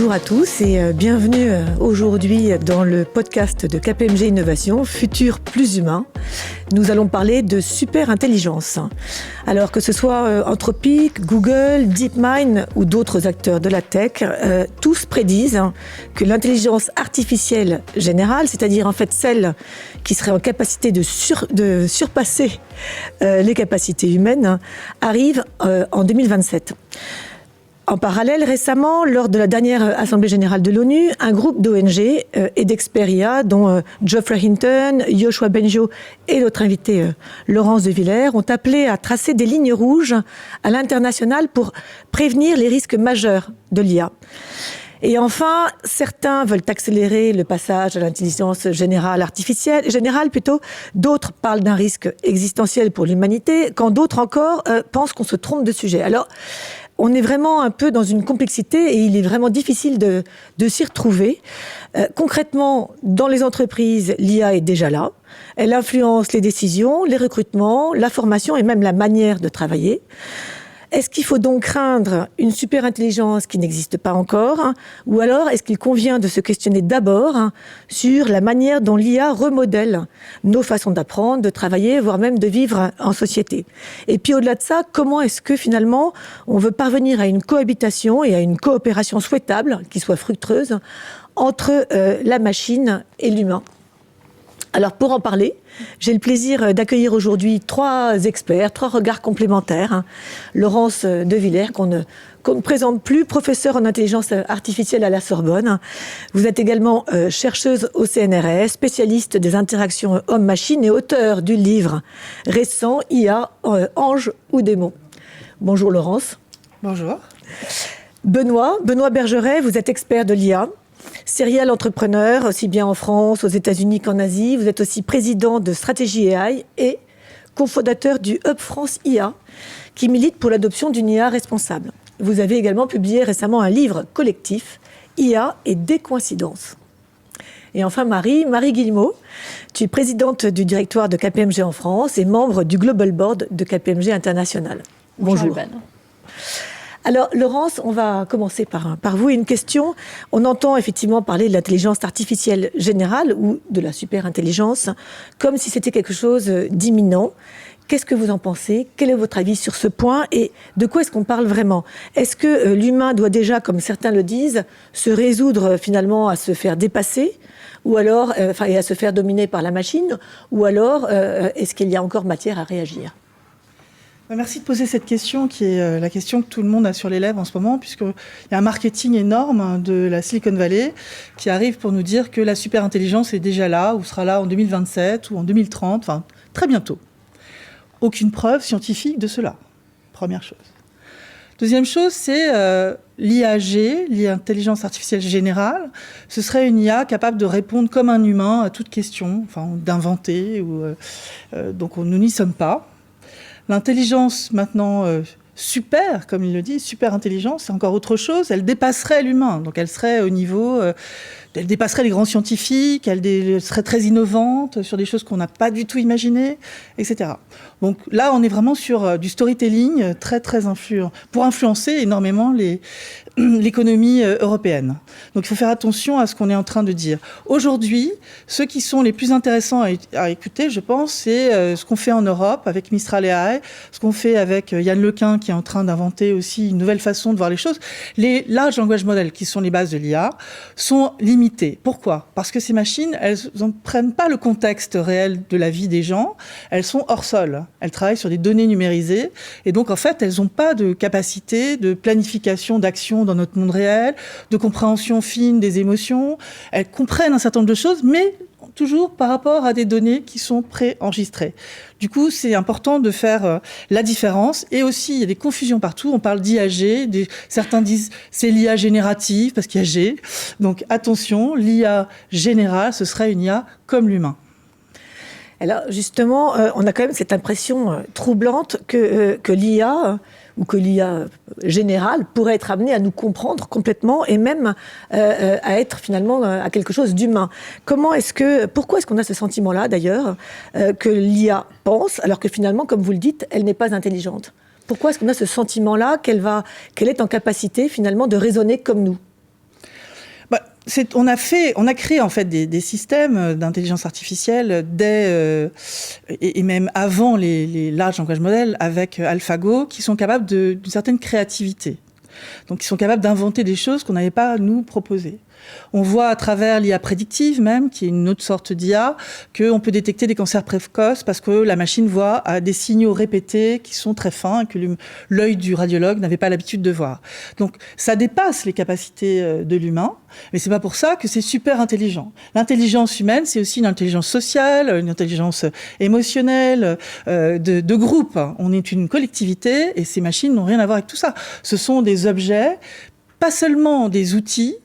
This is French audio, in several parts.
Bonjour à tous et bienvenue aujourd'hui dans le podcast de KPMG Innovation, Futur plus humain. Nous allons parler de super intelligence. Alors que ce soit Anthropic, Google, DeepMind ou d'autres acteurs de la tech, tous prédisent que l'intelligence artificielle générale, c'est-à-dire en fait celle qui serait en capacité de surpasser les capacités humaines, arrive en 2027. En parallèle, récemment, lors de la dernière Assemblée générale de l'ONU, un groupe d'ONG et d'experts IA, dont Geoffrey Hinton, Yoshua Bengio et notre invité Laurence de Villers, ont appelé à tracer des lignes rouges à l'international pour prévenir les risques majeurs de l'IA. Et enfin, certains veulent accélérer le passage à l'intelligence générale, d'autres parlent d'un risque existentiel pour l'humanité, quand d'autres encore pensent qu'on se trompe de sujet. Alors, on est vraiment un peu dans une complexité et il est vraiment difficile de s'y retrouver. Concrètement, dans les entreprises, l'IA est déjà là. Elle influence les décisions, les recrutements, la formation et même la manière de travailler. Est-ce qu'il faut donc craindre une super intelligence qui n'existe pas encore, ou alors est-ce qu'il convient de se questionner d'abord sur la manière dont l'IA remodèle nos façons d'apprendre, de travailler, voire même de vivre en société? Et puis au-delà de ça, comment est-ce que finalement on veut parvenir à une cohabitation et à une coopération souhaitable, qui soit fructueuse, entre la machine et l'humain? Alors pour en parler, j'ai le plaisir d'accueillir aujourd'hui trois experts, trois regards complémentaires. Laurence de Villers, qu'on ne présente plus, professeure en intelligence artificielle à la Sorbonne. Vous êtes également chercheuse au CNRS, spécialiste des interactions homme-machine et auteur du livre récent IA, ange ou démon. Bonjour Laurence. Bonjour. Benoît Bergeret, vous êtes expert de l'IA. Serial entrepreneur, aussi bien en France, aux États-Unis qu'en Asie. Vous êtes aussi président de Stratégie AI et cofondateur du Hub France IA, qui milite pour l'adoption d'une IA responsable. Vous avez également publié récemment un livre collectif, IA et décoïncidence. Et enfin Marie Guillemot, tu es présidente du directoire de KPMG en France et membre du Global Board de KPMG International. Bonjour. Alors, Laurence, on va commencer par vous. Une question. On entend effectivement parler de l'intelligence artificielle générale ou de la super-intelligence comme si c'était quelque chose d'imminent. Qu'est-ce que vous en pensez? Quel est votre avis sur ce point? Et de quoi est-ce qu'on parle vraiment? Est-ce que l'humain doit déjà, comme certains le disent, se résoudre finalement à se faire dépasser? Ou alors, et à se faire dominer par la machine? Ou alors, est-ce qu'il y a encore matière à réagir? Merci de poser cette question qui est la question que tout le monde a sur les lèvres en ce moment, puisqu'il y a un marketing énorme de la Silicon Valley qui arrive pour nous dire que la super-intelligence est déjà là, ou sera là en 2027 ou en 2030, enfin très bientôt. Aucune preuve scientifique de cela, première chose. Deuxième chose, c'est l'IAG, l'intelligence artificielle générale. Ce serait une IA capable de répondre comme un humain à toute question, enfin d'inventer, donc nous n'y sommes pas. L'intelligence, maintenant, super, comme il le dit, super intelligence, c'est encore autre chose. Elle dépasserait l'humain. Donc, elle serait au niveau... elle dépasserait les grands scientifiques, elle serait très innovante sur des choses qu'on n'a pas du tout imaginées, etc. Donc là, on est vraiment sur du storytelling très, très influent, pour influencer énormément l'économie européenne. Donc il faut faire attention à ce qu'on est en train de dire. Aujourd'hui, ceux qui sont les plus intéressants à écouter, je pense, c'est ce qu'on fait en Europe avec Mistral AI, ce qu'on fait avec Yann Lequin qui est en train d'inventer aussi une nouvelle façon de voir les choses. Les large language models, qui sont les bases de l'IA, sont limitées. Pourquoi? Parce que ces machines, elles ne prennent pas le contexte réel de la vie des gens, elles sont hors sol. Elles travaillent sur des données numérisées et donc en fait, elles n'ont pas de capacité de planification d'action dans notre monde réel, de compréhension fine des émotions. Elles comprennent un certain nombre de choses, mais toujours par rapport à des données qui sont préenregistrées. Du coup, c'est important de faire la différence. Et aussi, il y a des confusions partout. On parle d'IAG. Certains disent c'est l'IA générative parce qu'il y a G. Donc attention, l'IA générale, ce serait une IA comme l'humain. Alors justement, on a quand même cette impression troublante que l'IA ou que l'IA générale pourrait être amenée à nous comprendre complètement et même à être finalement à quelque chose d'humain. Pourquoi est-ce qu'on a ce sentiment-là d'ailleurs que l'IA pense alors que finalement, comme vous le dites, elle n'est pas intelligente? Pourquoi est-ce qu'on a ce sentiment-là qu'elle est en capacité finalement de raisonner comme nous? On a créé en fait des systèmes d'intelligence artificielle et même avant les large language models avec AlphaGo qui sont capables d'une certaine créativité. Donc, ils sont capables d'inventer des choses qu'on n'avait pas, nous, proposées. On voit à travers l'IA prédictive même, qui est une autre sorte d'IA, qu'on peut détecter des cancers précoces parce que la machine voit des signaux répétés qui sont très fins et que l'œil du radiologue n'avait pas l'habitude de voir. Donc, ça dépasse les capacités de l'humain, mais c'est pas pour ça que c'est super intelligent. L'intelligence humaine, c'est aussi une intelligence sociale, une intelligence émotionnelle, de groupe. On est une collectivité et ces machines n'ont rien à voir avec tout ça. Ce sont des objets, pas seulement des outils,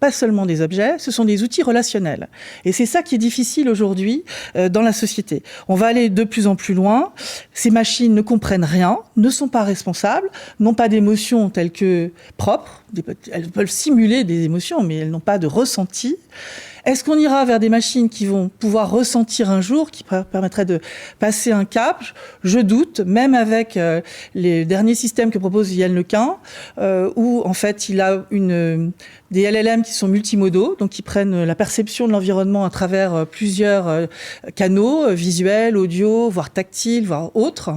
pas seulement des objets, ce sont des outils relationnels. Et c'est ça qui est difficile aujourd'hui dans la société. On va aller de plus en plus loin. Ces machines ne comprennent rien, ne sont pas responsables, n'ont pas d'émotions telles que propres. Elles peuvent simuler des émotions, mais elles n'ont pas de ressenti. Est-ce qu'on ira vers des machines qui vont pouvoir ressentir un jour, qui permettraient de passer un cap? Je doute, même avec les derniers systèmes que propose Yann Lequin, où en fait il a des LLM qui sont multimodaux, donc qui prennent la perception de l'environnement à travers plusieurs canaux, visuels, audio, voire tactiles, voire autres,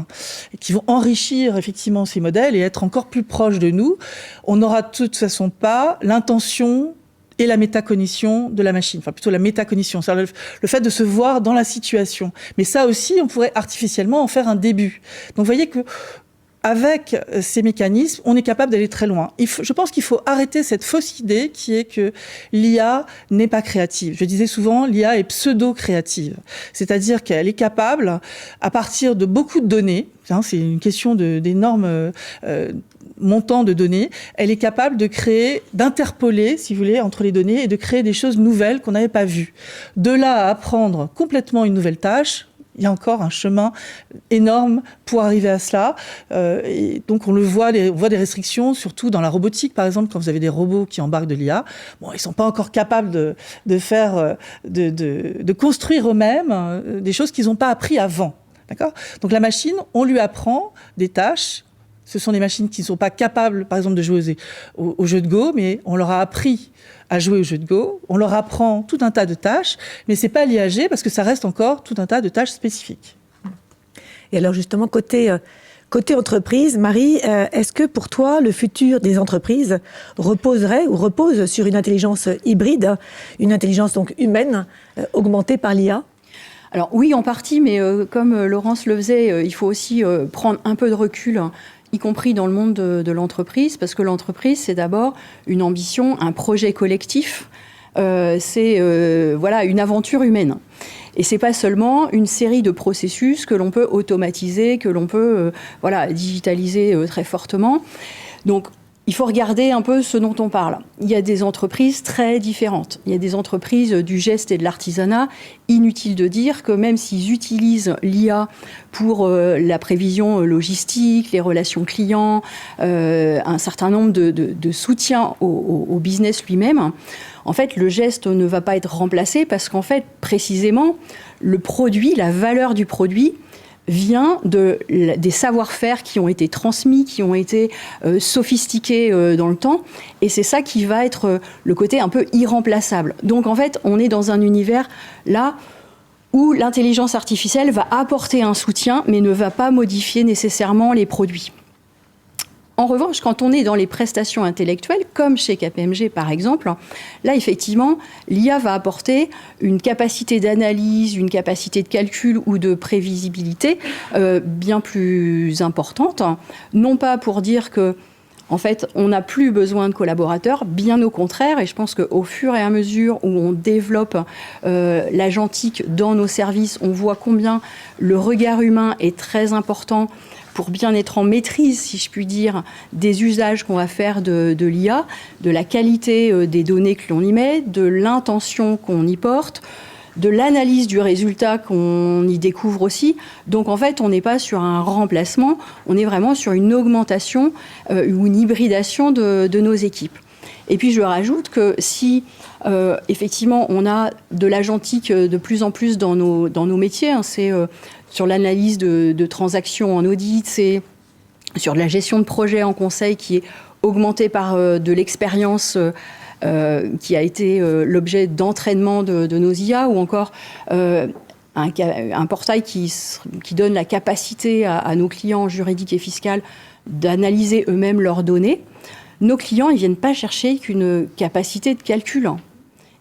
et qui vont enrichir effectivement ces modèles et être encore plus proches de nous. On n'aura de toute façon pas l'intention et la métacognition de la machine, enfin plutôt la métacognition, c'est-à-dire le fait de se voir dans la situation. Mais ça aussi, on pourrait artificiellement en faire un début. Donc vous voyez que avec ces mécanismes, on est capable d'aller très loin. Je pense qu'il faut arrêter cette fausse idée qui est que l'IA n'est pas créative. Je disais souvent, l'IA est pseudo-créative. C'est-à-dire qu'elle est capable, à partir de beaucoup de données, c'est une question d'énormes montants de données, elle est capable de créer, d'interpoler, si vous voulez, entre les données et de créer des choses nouvelles qu'on n'avait pas vues. De là à apprendre complètement une nouvelle tâche, il y a encore un chemin énorme pour arriver à cela. Et donc, on voit des restrictions, surtout dans la robotique, par exemple, quand vous avez des robots qui embarquent de l'IA. Bon, ils sont pas encore capables de construire eux-mêmes des choses qu'ils n'ont pas appris avant. D'accord ? Donc, la machine, on lui apprend des tâches. Ce sont des machines qui ne sont pas capables, par exemple, de jouer au jeu de Go, mais on leur a appris à jouer au jeu de Go. On leur apprend tout un tas de tâches, mais c'est pas l'IAG parce que ça reste encore tout un tas de tâches spécifiques. Et alors justement, côté entreprise, Marie, est-ce que pour toi, le futur des entreprises repose sur une intelligence hybride, une intelligence donc humaine, augmentée par l'IA ? Alors oui, en partie, mais comme Laurence le faisait, il faut aussi prendre un peu de recul, y compris dans le monde de l'entreprise, parce que l'entreprise, c'est d'abord une ambition, un projet collectif, c'est une aventure humaine. Et c'est pas seulement une série de processus que l'on peut automatiser, que l'on peut digitaliser très fortement. Donc, il faut regarder un peu ce dont on parle. Il y a des entreprises très différentes. Il y a des entreprises du geste et de l'artisanat. Inutile de dire que même s'ils utilisent l'IA pour la prévision logistique, les relations clients, un certain nombre de soutiens au business lui-même, en fait, le geste ne va pas être remplacé parce qu'en fait, précisément, le produit, la valeur du produit, vient des savoir-faire qui ont été transmis, qui ont été sophistiqués dans le temps. Et c'est ça qui va être le côté un peu irremplaçable. Donc en fait, on est dans un univers là où l'intelligence artificielle va apporter un soutien, mais ne va pas modifier nécessairement les produits. En revanche, quand on est dans les prestations intellectuelles, comme chez KPMG par exemple, là effectivement, l'IA va apporter une capacité d'analyse, une capacité de calcul ou de prévisibilité bien plus importante. Non pas pour dire que, en fait, on n'a plus besoin de collaborateurs, bien au contraire, et je pense qu'au fur et à mesure où on développe l'agentique dans nos services, on voit combien le regard humain est très important pour bien être en maîtrise, si je puis dire, des usages qu'on va faire de l'IA, de la qualité des données que l'on y met, de l'intention qu'on y porte, de l'analyse du résultat qu'on y découvre aussi. Donc en fait, on n'est pas sur un remplacement, on est vraiment sur une augmentation ou une hybridation de nos équipes. Et puis je rajoute que si effectivement on a de l'agentique de plus en plus dans nos métiers, c'est sur l'analyse de transactions en audit, c'est sur la gestion de projets en conseil qui est augmentée par de l'expérience qui a été l'objet d'entraînement de nos IA, ou encore un portail qui donne la capacité à nos clients juridiques et fiscaux d'analyser eux-mêmes leurs données. Nos clients, ils ne viennent pas chercher qu'une capacité de calcul.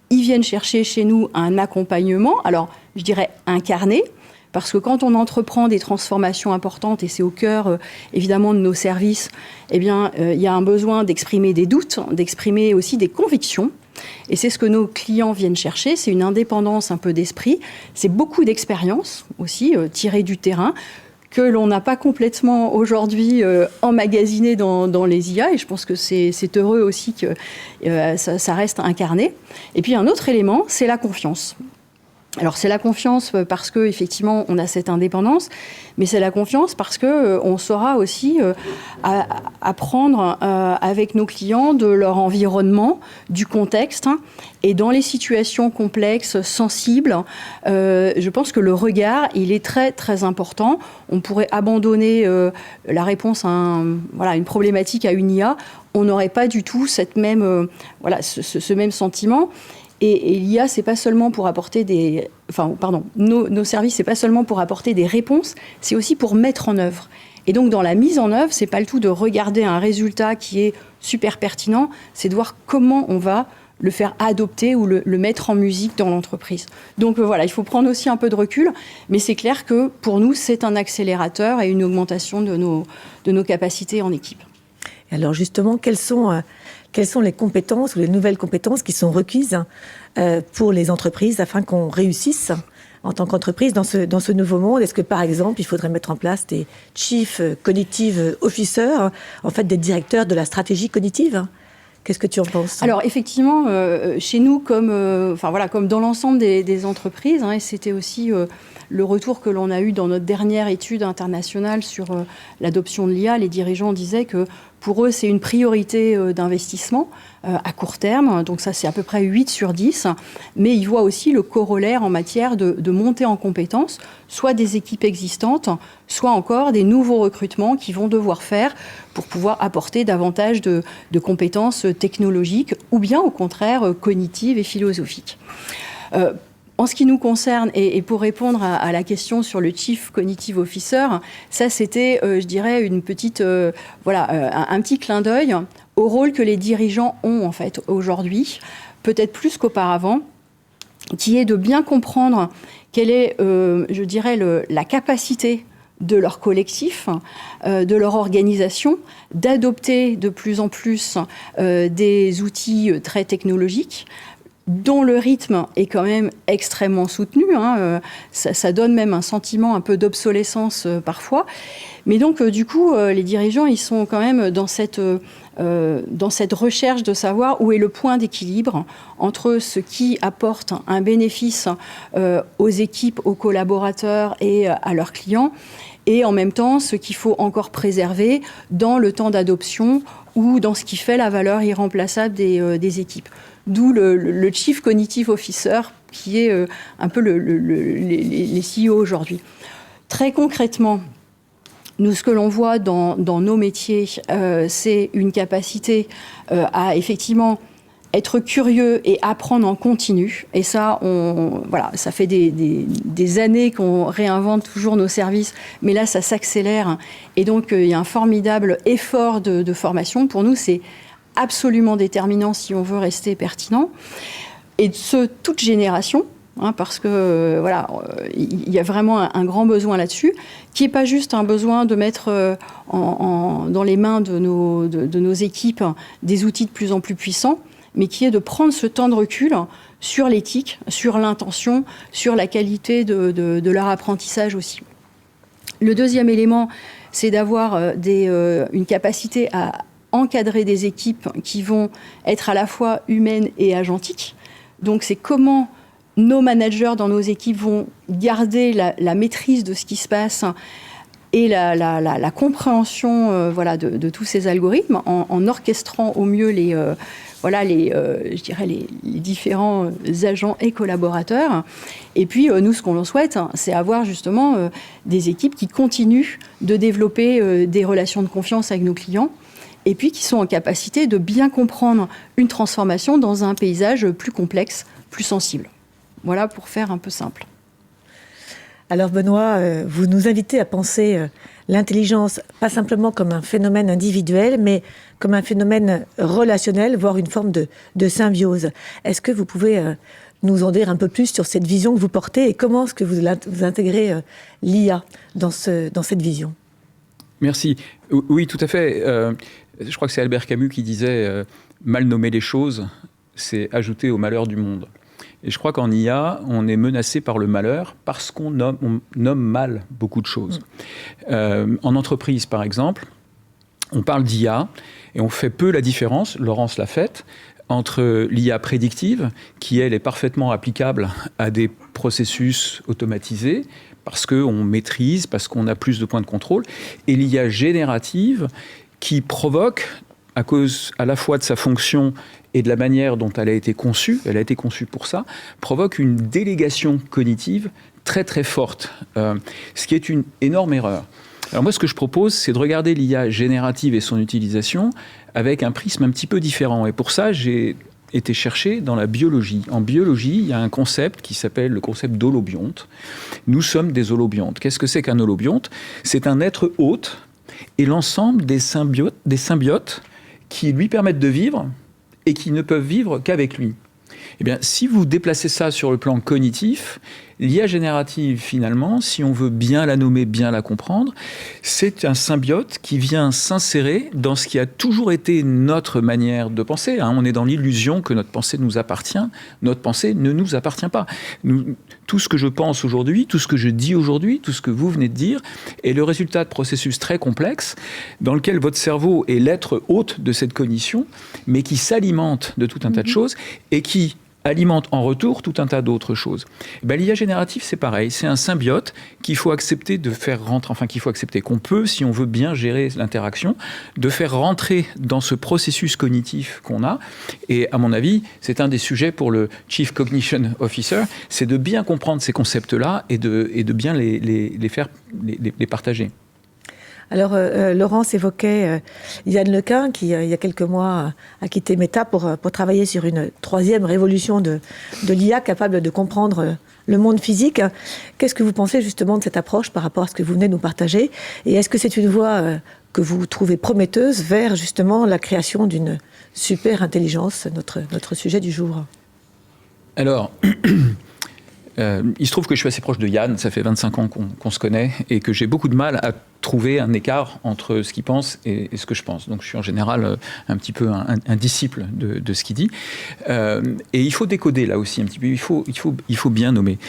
Ils viennent chercher chez nous un accompagnement, alors je dirais incarné, parce que quand on entreprend des transformations importantes, et c'est au cœur évidemment de nos services, eh bien, il y a un besoin d'exprimer des doutes, d'exprimer aussi des convictions. Et c'est ce que nos clients viennent chercher, c'est une indépendance un peu d'esprit, c'est beaucoup d'expérience aussi, tirée du terrain, que l'on n'a pas complètement aujourd'hui emmagasiné dans les IA, et je pense que c'est heureux aussi que ça reste incarné. Et puis un autre élément, c'est la confiance. Alors c'est la confiance parce que effectivement on a cette indépendance, mais c'est la confiance parce que on saura aussi apprendre avec nos clients de leur environnement, du contexte, et dans les situations complexes, sensibles, je pense que le regard il est très très important. On pourrait abandonner la réponse à une problématique à une IA, on n'aurait pas du tout ce même sentiment. Et l'IA, c'est pas seulement pour apporter nos services, c'est pas seulement pour apporter des réponses, c'est aussi pour mettre en œuvre. Et donc, dans la mise en œuvre, c'est pas le tout de regarder un résultat qui est super pertinent, c'est de voir comment on va le faire adopter ou le mettre en musique dans l'entreprise. Donc voilà, il faut prendre aussi un peu de recul, mais c'est clair que pour nous, c'est un accélérateur et une augmentation de nos capacités en équipe. Alors justement, quelles sont les compétences ou les nouvelles compétences qui sont requises pour les entreprises afin qu'on réussisse en tant qu'entreprise dans ce nouveau monde? Est-ce que, par exemple, il faudrait mettre en place des Chief Cognitive Officers, en fait des directeurs de la stratégie cognitive? Qu'est-ce que tu en penses? Alors effectivement, chez nous, comme dans l'ensemble des entreprises, et c'était aussi le retour que l'on a eu dans notre dernière étude internationale sur l'adoption de l'IA, les dirigeants disaient que pour eux, c'est une priorité d'investissement à court terme. Donc ça, c'est à peu près 8 sur 10. Mais ils voient aussi le corollaire en matière de montée en compétences, soit des équipes existantes, soit encore des nouveaux recrutements qu'ils vont devoir faire pour pouvoir apporter davantage de compétences technologiques ou bien au contraire cognitives et philosophiques. En ce qui nous concerne, et pour répondre à la question sur le Chief Cognitive Officer, ça c'était, je dirais, un petit clin d'œil au rôle que les dirigeants ont en fait aujourd'hui, peut-être plus qu'auparavant, qui est de bien comprendre quelle est, je dirais, la capacité de leur collectif, de leur organisation, d'adopter de plus en plus des outils très technologiques, dont le rythme est quand même extrêmement soutenu. Ça donne même un sentiment un peu d'obsolescence parfois. Mais donc, du coup, les dirigeants, ils sont quand même dans cette recherche de savoir où est le point d'équilibre entre ce qui apporte un bénéfice aux équipes, aux collaborateurs et à leurs clients, et en même temps ce qu'il faut encore préserver dans le temps d'adoption ou dans ce qui fait la valeur irremplaçable des équipes. D'où le Chief Cognitive Officer, qui est un peu les CEO aujourd'hui. Très concrètement, nous, ce que l'on voit dans nos métiers, c'est une capacité à effectivement être curieux et apprendre en continu. Et ça, ça fait des années qu'on réinvente toujours nos services, mais là, ça s'accélère. Et donc, il y a un formidable effort de formation. Pour nous, c'est absolument déterminant si on veut rester pertinent. Et toute génération, parce que il y a vraiment un grand besoin là-dessus, qui n'est pas juste un besoin de mettre dans les mains de nos équipes des outils de plus en plus puissants, mais qui est de prendre ce temps de recul sur l'éthique, sur l'intention, sur la qualité de leur apprentissage aussi. Le deuxième élément, c'est d'avoir une capacité à encadrer des équipes qui vont être à la fois humaines et agentiques. Donc c'est comment nos managers dans nos équipes vont garder la maîtrise de ce qui se passe et la compréhension de tous ces algorithmes en orchestrant au mieux les différents agents et collaborateurs. Et puis, nous, ce qu'on souhaite, c'est avoir justement des équipes qui continuent de développer des relations de confiance avec nos clients et puis qui sont en capacité de bien comprendre une transformation dans un paysage plus complexe, plus sensible. Voilà pour faire un peu simple. Alors Benoît, vous nous invitez à penser l'intelligence pas simplement comme un phénomène individuel, mais comme un phénomène relationnel, voire une forme de symbiose. Est-ce que vous pouvez nous en dire un peu plus sur cette vision que vous portez et comment est-ce que vous intégrez l'IA dans cette vision ? Merci. Oui, tout à fait. Je crois que c'est Albert Camus qui disait mal nommer les choses, c'est ajouter au malheur du monde. Et je crois qu'en IA, on est menacé par le malheur parce qu'on nomme mal beaucoup de choses. En entreprise, par exemple, on parle d'IA et on fait peu la différence, Laurence l'a faite, entre l'IA prédictive, qui elle est parfaitement applicable à des processus automatisés, parce qu'on maîtrise, parce qu'on a plus de points de contrôle, et l'IA générative, qui provoque, à cause à la fois de sa fonction et de la manière dont elle a été conçue pour ça, provoque une délégation cognitive très très forte, ce qui est une énorme erreur. Alors moi, ce que je propose, c'est de regarder l'IA générative et son utilisation avec un prisme un petit peu différent. Et pour ça, j'ai été chercher dans la biologie. En biologie, il y a un concept qui s'appelle le concept d'holobionte. Nous sommes des holobiontes. Qu'est-ce que c'est qu'un holobionte ? C'est un être hôte et l'ensemble des symbiotes qui lui permettent de vivre et qui ne peuvent vivre qu'avec lui. Eh bien, si vous déplacez ça sur le plan cognitif, l'IA générative, finalement, si on veut bien la nommer, bien la comprendre, c'est un symbiote qui vient s'insérer dans ce qui a toujours été notre manière de penser. On est dans l'illusion que notre pensée nous appartient. Notre pensée ne nous appartient pas. Tout ce que je pense aujourd'hui, tout ce que je dis aujourd'hui, tout ce que vous venez de dire, est le résultat de processus très complexes dans lequel votre cerveau est l'être hôte de cette cognition, mais qui s'alimente de tout un tas de choses et qui alimente en retour tout un tas d'autres choses. L'IA générative, c'est pareil. C'est un symbiote qu'il faut accepter de faire rentrer, qu'il faut accepter, qu'on peut, si on veut bien gérer l'interaction, de faire rentrer dans ce processus cognitif qu'on a. Et à mon avis, c'est un des sujets pour le Chief Cognition Officer, c'est de bien comprendre ces concepts-là et de bien les partager. Alors, Laurence évoquait Yann LeCun, qui, il y a quelques mois, a quitté Meta pour travailler sur une troisième révolution de l'IA capable de comprendre le monde physique. Qu'est-ce que vous pensez justement de cette approche par rapport à ce que vous venez de nous partager ? Et est-ce que c'est une voie que vous trouvez prometteuse vers justement la création d'une super intelligence, notre sujet du jour ? Alors... il se trouve que je suis assez proche de Yann, ça fait 25 ans qu'on se connaît, et que j'ai beaucoup de mal à trouver un écart entre ce qu'il pense et ce que je pense. Donc je suis en général un petit peu un disciple de ce qu'il dit. Et il faut décoder là aussi un petit peu, il faut bien nommer.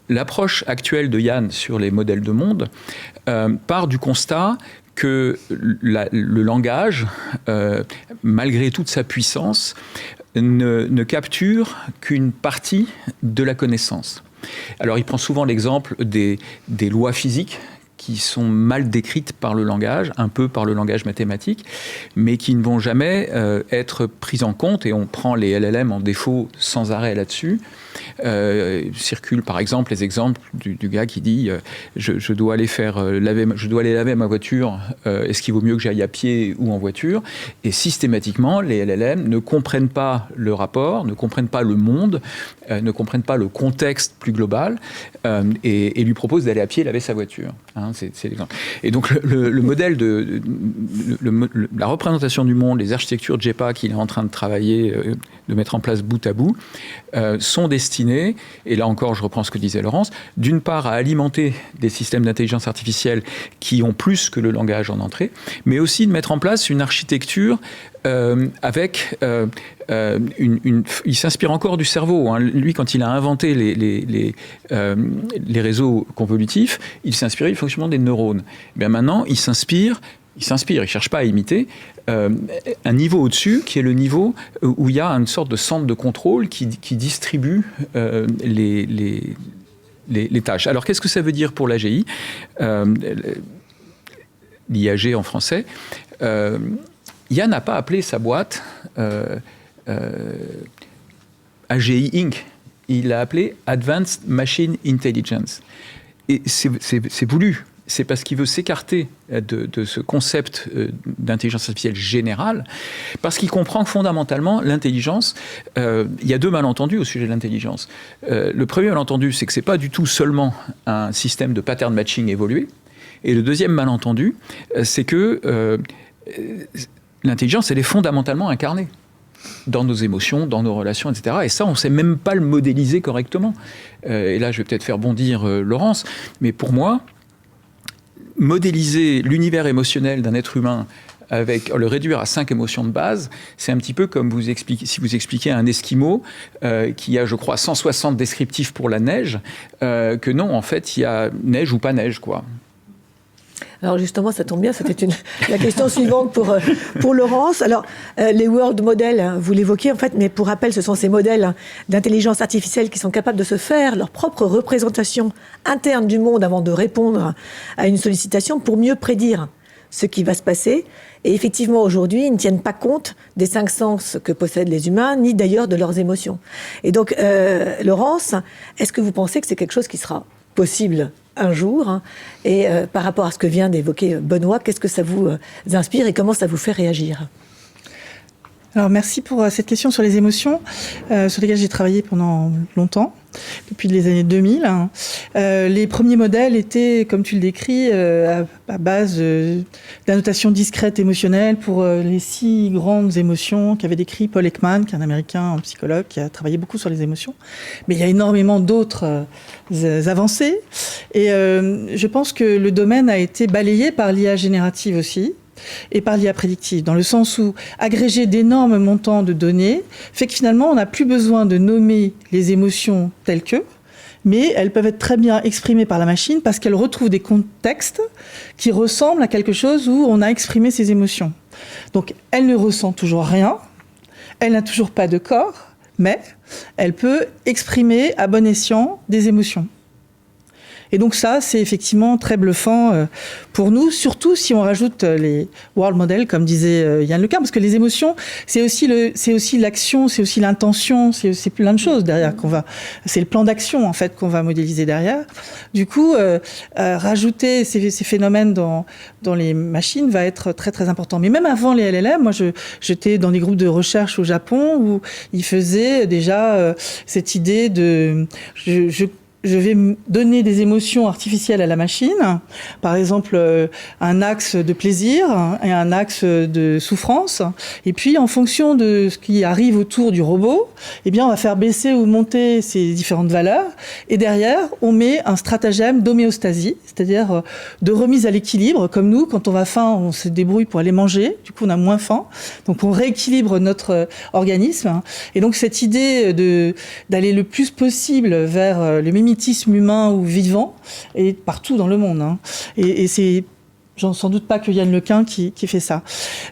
L'approche actuelle de Yann sur les modèles de monde part du constat que le langage, malgré toute sa puissance, ne capture qu'une partie de la connaissance. Alors, il prend souvent l'exemple des lois physiques qui sont mal décrites par le langage, un peu par le langage mathématique, mais qui ne vont jamais être prises en compte, et on prend les LLM en défaut sans arrêt là-dessus. Circulent par exemple les exemples du gars qui dit je dois aller laver ma voiture, est-ce qu'il vaut mieux que j'aille à pied ou en voiture ? Et systématiquement les LLM ne comprennent pas le rapport, ne comprennent pas le monde, ne comprennent pas le contexte plus global, et lui proposent d'aller à pied laver sa voiture. C'est l'exemple. Et donc le modèle la représentation du monde, les architectures de JEPA qu'il est en train de travailler, de mettre en place bout à bout, sont destinés, et là encore je reprends ce que disait Laurence, d'une part à alimenter des systèmes d'intelligence artificielle qui ont plus que le langage en entrée, mais aussi de mettre en place une architecture avec il s'inspire encore du cerveau. Lui, quand il a inventé les réseaux convolutifs, il s'inspirait du fonctionnement des neurones. Et bien maintenant, il s'inspire, il ne cherche pas à imiter, un niveau au-dessus, qui est le niveau où il y a une sorte de centre de contrôle qui distribue les tâches. Alors, qu'est-ce que ça veut dire pour l'AGI ? L'IAG en français. Yann n'a pas appelé sa boîte AGI Inc. Il l'a appelé Advanced Machine Intelligence. Et c'est voulu. c'est parce qu'il veut s'écarter de ce concept d'intelligence artificielle générale, parce qu'il comprend que fondamentalement, l'intelligence, il y a deux malentendus au sujet de l'intelligence. Le premier malentendu, c'est que ce n'est pas du tout seulement un système de pattern matching évolué. Et le deuxième malentendu, c'est que l'intelligence, elle est fondamentalement incarnée dans nos émotions, dans nos relations, etc. Et ça, on ne sait même pas le modéliser correctement. Et là, je vais peut-être faire bondir Laurence, mais pour moi, modéliser l'univers émotionnel d'un être humain avec le réduire à 5 émotions de base, c'est un petit peu comme si vous expliquez à un Esquimau qui a, je crois, 160 descriptifs pour la neige, que non, en fait, il y a neige ou pas neige, quoi. Alors justement, ça tombe bien, c'était la question suivante pour Laurence. Alors, les world models, vous l'évoquez en fait, mais pour rappel, ce sont ces modèles d'intelligence artificielle qui sont capables de se faire leur propre représentation interne du monde avant de répondre à une sollicitation pour mieux prédire ce qui va se passer. Et effectivement, aujourd'hui, ils ne tiennent pas compte des 5 sens que possèdent les humains, ni d'ailleurs de leurs émotions. Et donc, Laurence, est-ce que vous pensez que c'est quelque chose qui sera possible un jour, hein, et par rapport à ce que vient d'évoquer Benoît, qu'est-ce que ça vous inspire et comment ça vous fait réagir ? Alors merci pour cette question sur les émotions, sur lesquelles j'ai travaillé pendant longtemps, depuis les années 2000. Les premiers modèles étaient, comme tu le décris, à base d'annotations discrètes émotionnelles pour les 6 grandes émotions qu'avait décrit Paul Ekman, qui est un Américain, un psychologue, qui a travaillé beaucoup sur les émotions. Mais il y a énormément d'autres avancées. Et je pense que le domaine a été balayé par l'IA générative aussi, et par l'IA prédictive, dans le sens où agréger d'énormes montants de données fait que finalement on n'a plus besoin de nommer les émotions telles que, mais elles peuvent être très bien exprimées par la machine parce qu'elles retrouvent des contextes qui ressemblent à quelque chose où on a exprimé ces émotions. Donc elle ne ressent toujours rien, elle n'a toujours pas de corps, mais elle peut exprimer à bon escient des émotions. Et donc ça, c'est effectivement très bluffant pour nous, surtout si on rajoute les world models, comme disait Yann Lequin, parce que les émotions, c'est aussi l'action, c'est aussi l'intention, c'est plein de choses derrière c'est le plan d'action en fait qu'on va modéliser derrière. Du coup, rajouter ces phénomènes dans les machines va être très très important. Mais même avant les LLM, moi j'étais dans des groupes de recherche au Japon où ils faisaient déjà cette idée de je vais donner des émotions artificielles à la machine, par exemple un axe de plaisir et un axe de souffrance, et puis en fonction de ce qui arrive autour du robot, eh bien on va faire baisser ou monter ces différentes valeurs, et derrière on met un stratagème d'homéostasie, c'est-à-dire de remise à l'équilibre, comme nous, quand on va faim, on se débrouille pour aller manger, du coup on a moins faim, donc on rééquilibre notre organisme, et donc cette idée d'aller le plus possible vers le mimétisme humain ou vivant et partout dans le monde. Hein. Et c'est sans doute pas que Yann Lequin qui fait ça.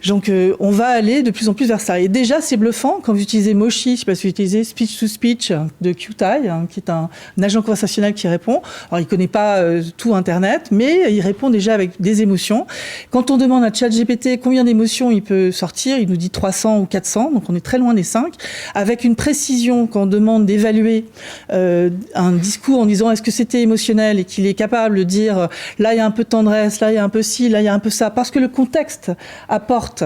Donc on va aller de plus en plus vers ça. Et déjà c'est bluffant quand vous utilisez Moshi, je ne sais pas si vous utilisez Speech to Speech de QTAI, qui est un agent conversationnel qui répond. Alors il connaît pas tout Internet, mais il répond déjà avec des émotions. Quand on demande à ChatGPT combien d'émotions il peut sortir, il nous dit 300 ou 400, donc on est très loin des 5, avec une précision quand on demande d'évaluer un discours en disant est-ce que c'était émotionnel et qu'il est capable de dire là il y a un peu de tendresse, là il y a un peu là il y a un peu ça, parce que le contexte apporte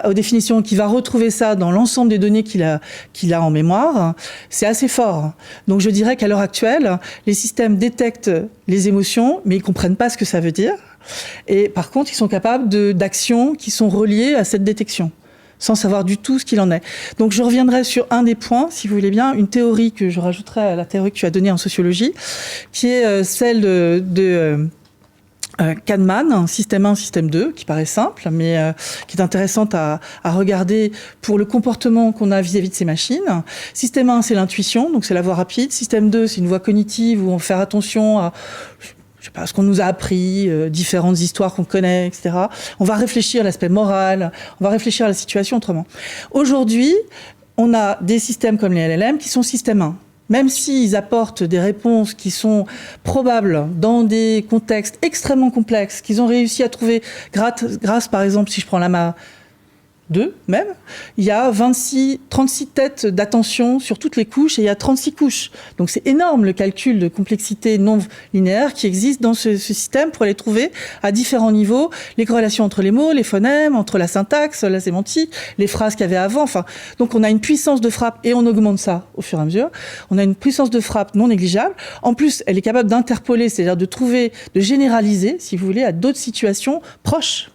aux définitions, qui va retrouver ça dans l'ensemble des données qu'il a en mémoire, c'est assez fort. Donc je dirais qu'à l'heure actuelle, les systèmes détectent les émotions, mais ils ne comprennent pas ce que ça veut dire. Et par contre, ils sont capables d'actions qui sont reliées à cette détection, sans savoir du tout ce qu'il en est. Donc je reviendrai sur un des points, si vous voulez bien, une théorie que je rajouterai à la théorie que tu as donnée en sociologie, qui est celle de Kahneman, système 1, système 2, qui paraît simple, mais qui est intéressante à regarder pour le comportement qu'on a vis-à-vis de ces machines. Système 1, c'est l'intuition, donc c'est la voie rapide. Système 2, c'est une voie cognitive où on va faire attention à ce qu'on nous a appris, différentes histoires qu'on connaît, etc. On va réfléchir à l'aspect moral, on va réfléchir à la situation autrement. Aujourd'hui, on a des systèmes comme les LLM qui sont système 1. Même s'ils apportent des réponses qui sont probables dans des contextes extrêmement complexes, qu'ils ont réussi à trouver grâce par exemple, si je prends 2 même, il y a 36 têtes d'attention sur toutes les couches et il y a 36 couches. Donc c'est énorme le calcul de complexité non linéaire qui existe dans ce système pour aller trouver à différents niveaux les corrélations entre les mots, les phonèmes, entre la syntaxe, la sémantique, les phrases qu'il y avait avant. Enfin, donc on a une puissance de frappe et on augmente ça au fur et à mesure. On a une puissance de frappe non négligeable. En plus, elle est capable d'interpoler, c'est-à-dire de trouver, de généraliser, si vous voulez, à d'autres situations proches.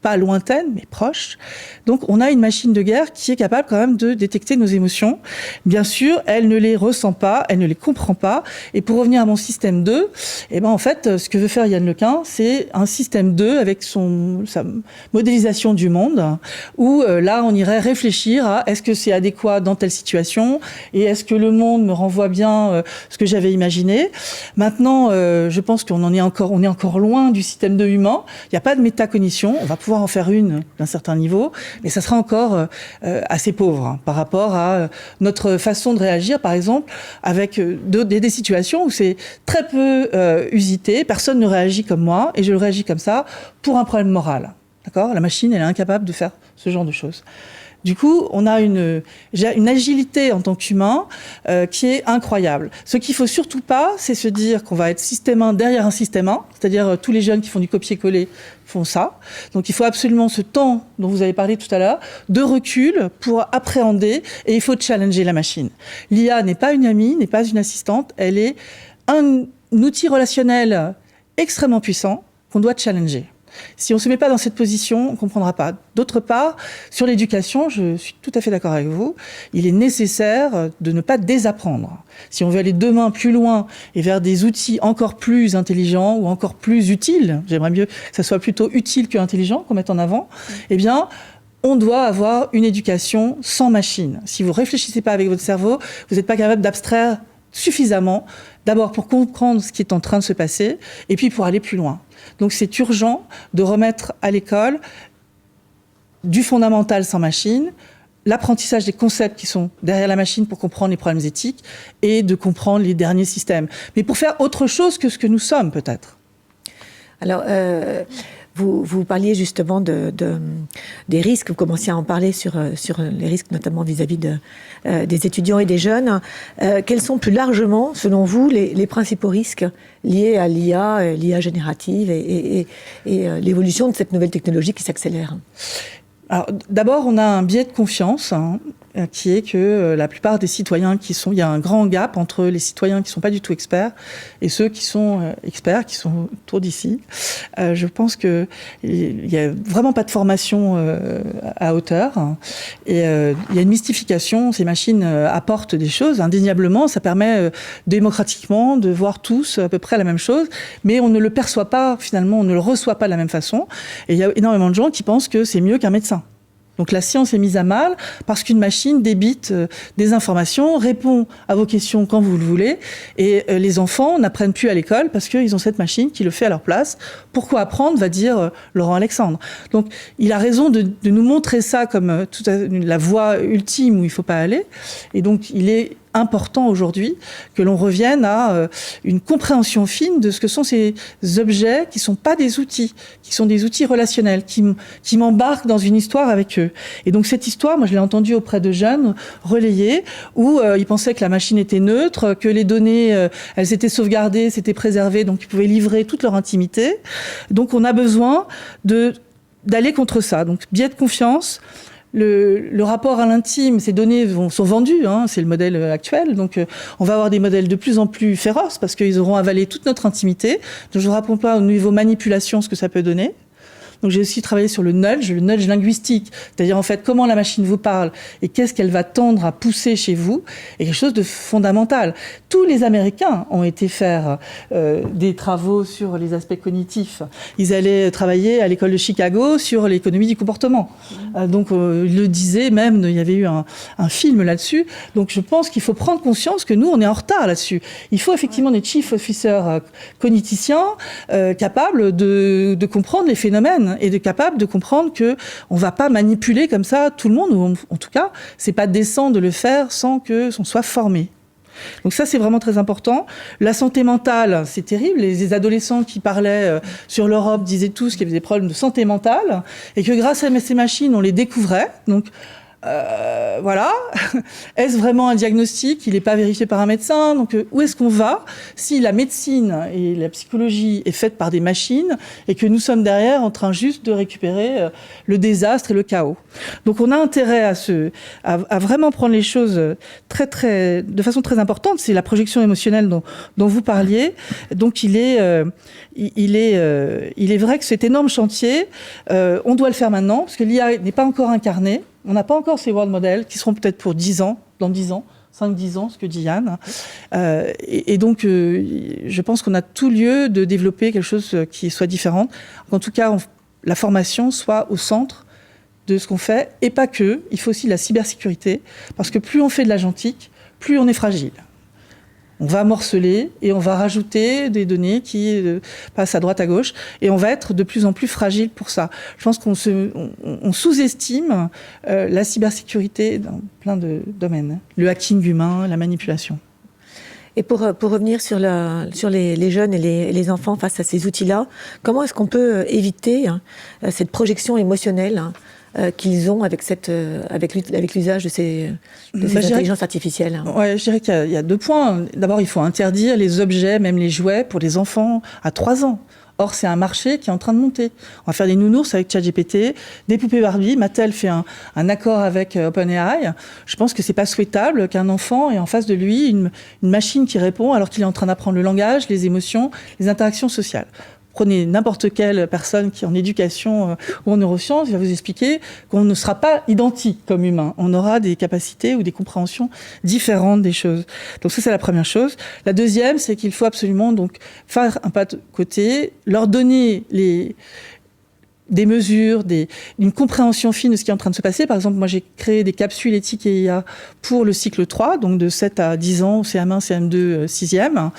Pas lointaine, mais proche. Donc, on a une machine de guerre qui est capable quand même de détecter nos émotions. Bien sûr, elle ne les ressent pas, elle ne les comprend pas. Et pour revenir à mon système 2, eh ben, en fait, ce que veut faire Yann Lequin, c'est un système 2 avec sa modélisation du monde, où là, on irait réfléchir à est-ce que c'est adéquat dans telle situation et est-ce que le monde me renvoie bien ce que j'avais imaginé. Maintenant, je pense on est encore loin du système 2 humain. Il n'y a pas de métacognition. On va pouvoir en faire une d'un certain niveau, mais ça sera encore assez pauvre par rapport à notre façon de réagir, par exemple, avec des situations où c'est très peu usité, personne ne réagit comme moi, et je réagis comme ça pour un problème moral. D'accord ? La machine, elle est incapable de faire ce genre de choses. Du coup, on a une agilité en tant qu'humain qui est incroyable. Ce qu'il faut surtout pas, c'est se dire qu'on va être système 1 derrière un système 1, c'est-à-dire tous les jeunes qui font du copier-coller font ça. Donc il faut absolument ce temps dont vous avez parlé tout à l'heure, de recul pour appréhender, et il faut challenger la machine. L'IA n'est pas une amie, n'est pas une assistante, elle est un outil relationnel extrêmement puissant qu'on doit challenger. Si on ne se met pas dans cette position, on ne comprendra pas. D'autre part, sur l'éducation, je suis tout à fait d'accord avec vous, il est nécessaire de ne pas désapprendre. Si on veut aller demain plus loin et vers des outils encore plus intelligents ou encore plus utiles, j'aimerais mieux que ça soit plutôt utile que intelligent qu'on mette en avant, eh bien, on doit avoir une éducation sans machine. Si vous ne réfléchissez pas avec votre cerveau, vous n'êtes pas capable d'abstraire suffisamment, d'abord pour comprendre ce qui est en train de se passer, et puis pour aller plus loin. Donc c'est urgent de remettre à l'école du fondamental sans machine, l'apprentissage des concepts qui sont derrière la machine pour comprendre les problèmes éthiques, et de comprendre les derniers systèmes. Mais pour faire autre chose que ce que nous sommes, peut-être. Alors, vous parliez justement des risques, vous commenciez à en parler sur les risques, notamment vis-à-vis des étudiants et des jeunes. Quels sont plus largement, selon vous, les principaux risques liés à l'IA générative et l'évolution de cette nouvelle technologie qui s'accélère ? Alors, d'abord, on a un biais de confiance, qui est que la plupart des citoyens il y a un grand gap entre les citoyens qui ne sont pas du tout experts et ceux qui sont experts, qui sont autour d'ici. Je pense qu'il n'y a vraiment pas de formation à hauteur. Et il y a une mystification. Ces machines apportent des choses, indéniablement. Ça permet démocratiquement de voir tous à peu près la même chose, mais on ne le perçoit pas, finalement, on ne le reçoit pas de la même façon. Et il y a énormément de gens qui pensent que c'est mieux qu'un médecin. Donc la science est mise à mal parce qu'une machine débite des informations, répond à vos questions quand vous le voulez, et les enfants n'apprennent plus à l'école parce qu'ils ont cette machine qui le fait à leur place. Pourquoi apprendre, va dire Laurent Alexandre. Donc il a raison de nous montrer ça comme la voie ultime où il ne faut pas aller, et donc il est important aujourd'hui que l'on revienne à une compréhension fine de ce que sont ces objets qui ne sont pas des outils, qui sont des outils relationnels, qui m'embarquent dans une histoire avec eux. Et donc cette histoire, moi je l'ai entendue auprès de jeunes relayés, où ils pensaient que la machine était neutre, que les données, elles étaient sauvegardées, c'était préservé, donc ils pouvaient livrer toute leur intimité. Donc on a besoin d'aller contre ça. Donc biais de confiance. Le rapport à l'intime, ces données sont vendues, c'est le modèle actuel. Donc, on va avoir des modèles de plus en plus féroces parce qu'ils auront avalé toute notre intimité. Donc, je ne raconte pas au niveau manipulation ce que ça peut donner. Donc j'ai aussi travaillé sur le nudge linguistique, c'est-à-dire en fait comment la machine vous parle et qu'est-ce qu'elle va tendre à pousser chez vous, est quelque chose de fondamental. Tous les Américains ont été faire des travaux sur les aspects cognitifs. Ils allaient travailler à l'école de Chicago sur l'économie du comportement. Donc ils le disaient même, il y avait eu un film là-dessus. Donc je pense qu'il faut prendre conscience que nous, on est en retard là-dessus. Il faut effectivement des chief officers cogniticiens capables de comprendre les phénomènes et capable de comprendre que on va pas manipuler comme ça tout le monde, ou en tout cas, c'est pas décent de le faire sans que on soit formé. Donc ça, c'est vraiment très important. La santé mentale, c'est terrible. Les adolescents qui parlaient sur l'Europe disaient tous qu'il y avait des problèmes de santé mentale et que grâce à ces machines, on les découvrait. Donc, voilà. Est-ce vraiment un diagnostic? Il n'est pas vérifié par un médecin. Donc, où est-ce qu'on va si la médecine et la psychologie est faite par des machines et que nous sommes derrière en train juste de récupérer le désastre et le chaos? Donc, on a intérêt à vraiment prendre les choses de façon très importante. C'est la projection émotionnelle dont vous parliez. Donc, il est vrai que cet énorme chantier, on doit le faire maintenant parce que l'IA n'est pas encore incarnée. On n'a pas encore ces world models qui seront peut-être pour 10 ans, dans 10 ans, 5-10 ans, ce que dit Yann. Et donc, je pense qu'on a tout lieu de développer quelque chose qui soit différent. En tout cas, la formation soit au centre de ce qu'on fait. Et pas que, il faut aussi de la cybersécurité. Parce que plus on fait de l'agentique, plus on est fragile. On va morceler et on va rajouter des données qui passent à droite à gauche et on va être de plus en plus fragile pour ça. Je pense qu'on sous-estime la cybersécurité dans plein de domaines. Le hacking humain, la manipulation. Et pour revenir sur les jeunes et les enfants face à ces outils-là, comment est-ce qu'on peut éviter cette projection émotionnelle qu'ils ont avec l'usage de ces intelligences artificielles? Ouais, je dirais qu'il y a 2 points. D'abord, il faut interdire les objets, même les jouets, pour les enfants à 3 ans. Or, c'est un marché qui est en train de monter. On va faire des nounours avec ChatGPT, des poupées Barbie. Mattel fait un accord avec OpenAI. Je pense que c'est pas souhaitable qu'un enfant ait en face de lui une machine qui répond alors qu'il est en train d'apprendre le langage, les émotions, les interactions sociales. Prenez n'importe quelle personne qui est en éducation ou en neurosciences, il va vous expliquer qu'on ne sera pas identique comme humain. On aura des capacités ou des compréhensions différentes des choses. Donc ça, c'est la première chose. La deuxième, c'est qu'il faut absolument donc faire un pas de côté, leur donner des mesures, une compréhension fine de ce qui est en train de se passer. Par exemple, moi, j'ai créé des capsules éthiques et IA pour le cycle 3, donc de 7 à 10 ans, CM1, CM2, 6e,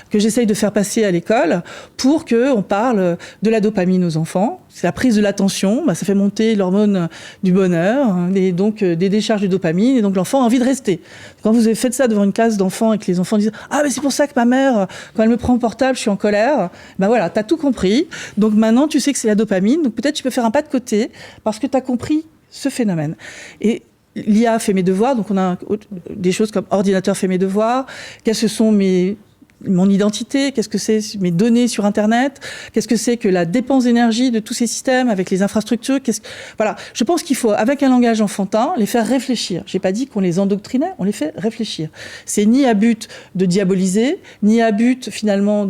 que j'essaye de faire passer à l'école pour qu'on parle de la dopamine aux enfants. C'est la prise de l'attention, ça fait monter l'hormone du bonheur, et donc des décharges de dopamine, et donc l'enfant a envie de rester. Quand vous avez fait ça devant une classe d'enfants et que les enfants disent « Ah, mais c'est pour ça que ma mère, quand elle me prend au portable, je suis en colère », voilà, t'as tout compris. Donc maintenant, tu sais que c'est la dopamine, donc peut-être tu peux faire un pas de côté parce que t'as compris ce phénomène. Et l'IA fait mes devoirs, donc on a des choses comme ordinateur fait mes devoirs, qu'est-ce que sont mon identité, qu'est-ce que c'est mes données sur Internet, qu'est-ce que c'est que la dépense d'énergie de tous ces systèmes avec les infrastructures, voilà. Je pense qu'il faut, avec un langage enfantin, les faire réfléchir. J'ai pas dit qu'on les endoctrinait, on les fait réfléchir. C'est ni à but de diaboliser, ni à but, finalement,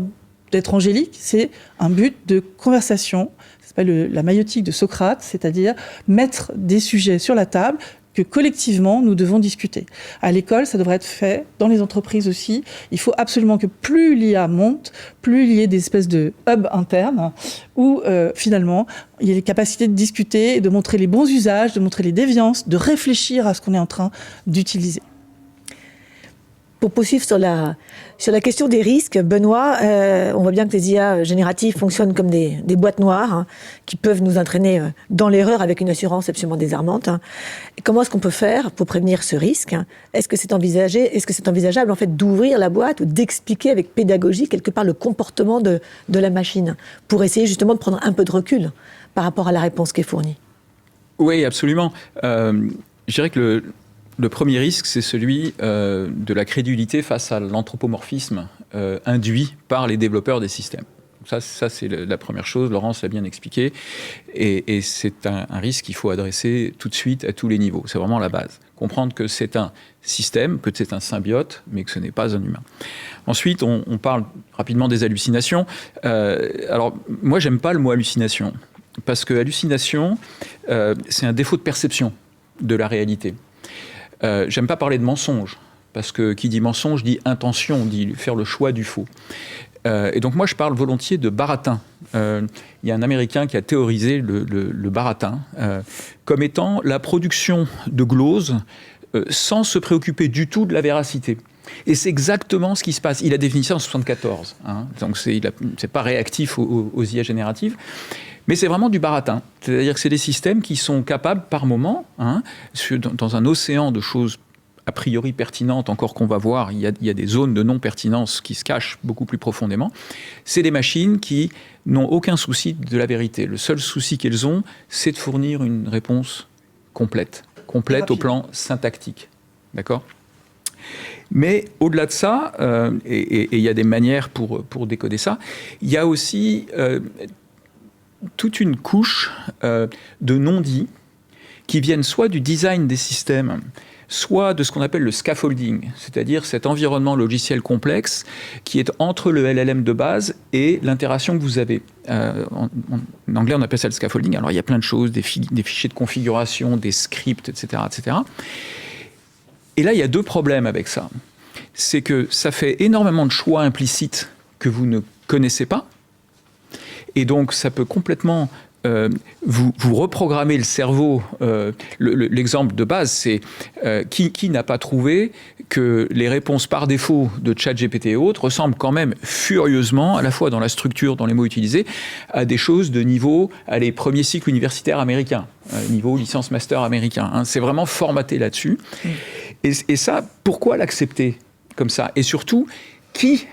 d'être angélique, c'est un but de conversation. Ça s'appelle la maïotique de Socrate, c'est-à-dire mettre des sujets sur la table que collectivement, nous devons discuter. À l'école, ça devrait être fait, dans les entreprises aussi. Il faut absolument que plus l'IA monte, plus il y ait des espèces de hubs internes où, finalement, il y ait les capacités de discuter, de montrer les bons usages, de montrer les déviances, de réfléchir à ce qu'on est en train d'utiliser. Pour poursuivre sur la question des risques, Benoît, on voit bien que les IA génératives fonctionnent comme des boîtes noires qui peuvent nous entraîner dans l'erreur avec une assurance absolument désarmante. Comment est-ce qu'on peut faire pour prévenir ce risque? Est-ce que c'est envisageable en fait d'ouvrir la boîte ou d'expliquer avec pédagogie quelque part le comportement de la machine pour essayer justement de prendre un peu de recul par rapport à la réponse qui est fournie? Oui, absolument. Je dirais que le premier risque, c'est celui de la crédulité face à l'anthropomorphisme induit par les développeurs des systèmes. Ça c'est la première chose, Laurence l'a bien expliqué, et c'est un risque qu'il faut adresser tout de suite à tous les niveaux. C'est vraiment la base. Comprendre que c'est un système, que c'est un symbiote, mais que ce n'est pas un humain. Ensuite, on parle rapidement des hallucinations. Alors, moi, j'aime pas le mot hallucination, parce que hallucination, c'est un défaut de perception de la réalité. J'aime pas parler de mensonge, parce que qui dit mensonge dit intention, dit faire le choix du faux. Et donc moi je parle volontiers de baratin. Il y a un Américain qui a théorisé le baratin comme étant la production de glose sans se préoccuper du tout de la véracité. Et c'est exactement ce qui se passe. Il a défini ça en 1974, donc c'est pas réactif aux IA génératives. Mais c'est vraiment du baratin. C'est-à-dire que c'est des systèmes qui sont capables, par moment, dans un océan de choses a priori pertinentes, encore qu'on va voir, il y a des zones de non-pertinence qui se cachent beaucoup plus profondément. C'est des machines qui n'ont aucun souci de la vérité. Le seul souci qu'elles ont, c'est de fournir une réponse complète au plan syntactique. D'accord ? Mais au-delà de ça, et il y a des manières pour décoder ça, il y a aussi toute une couche de non-dits qui viennent soit du design des systèmes, soit de ce qu'on appelle le scaffolding, c'est-à-dire cet environnement logiciel complexe qui est entre le LLM de base et l'interaction que vous avez. En anglais, on appelle ça le scaffolding. Alors, il y a plein de choses, des fichiers de configuration, des scripts, etc., etc. Et là, il y a deux problèmes avec ça. C'est que ça fait énormément de choix implicites que vous ne connaissez pas. Et donc, ça peut complètement vous reprogrammez le cerveau. L'exemple de base, c'est qui n'a pas trouvé que les réponses par défaut de ChatGPT et autres ressemblent quand même furieusement, à la fois dans la structure, dans les mots utilisés, à des choses de niveau, allez, premier cycle universitaire américain, niveau licence master américain. Hein. C'est vraiment formaté là-dessus. Et ça, pourquoi l'accepter comme ça ? Et surtout, qui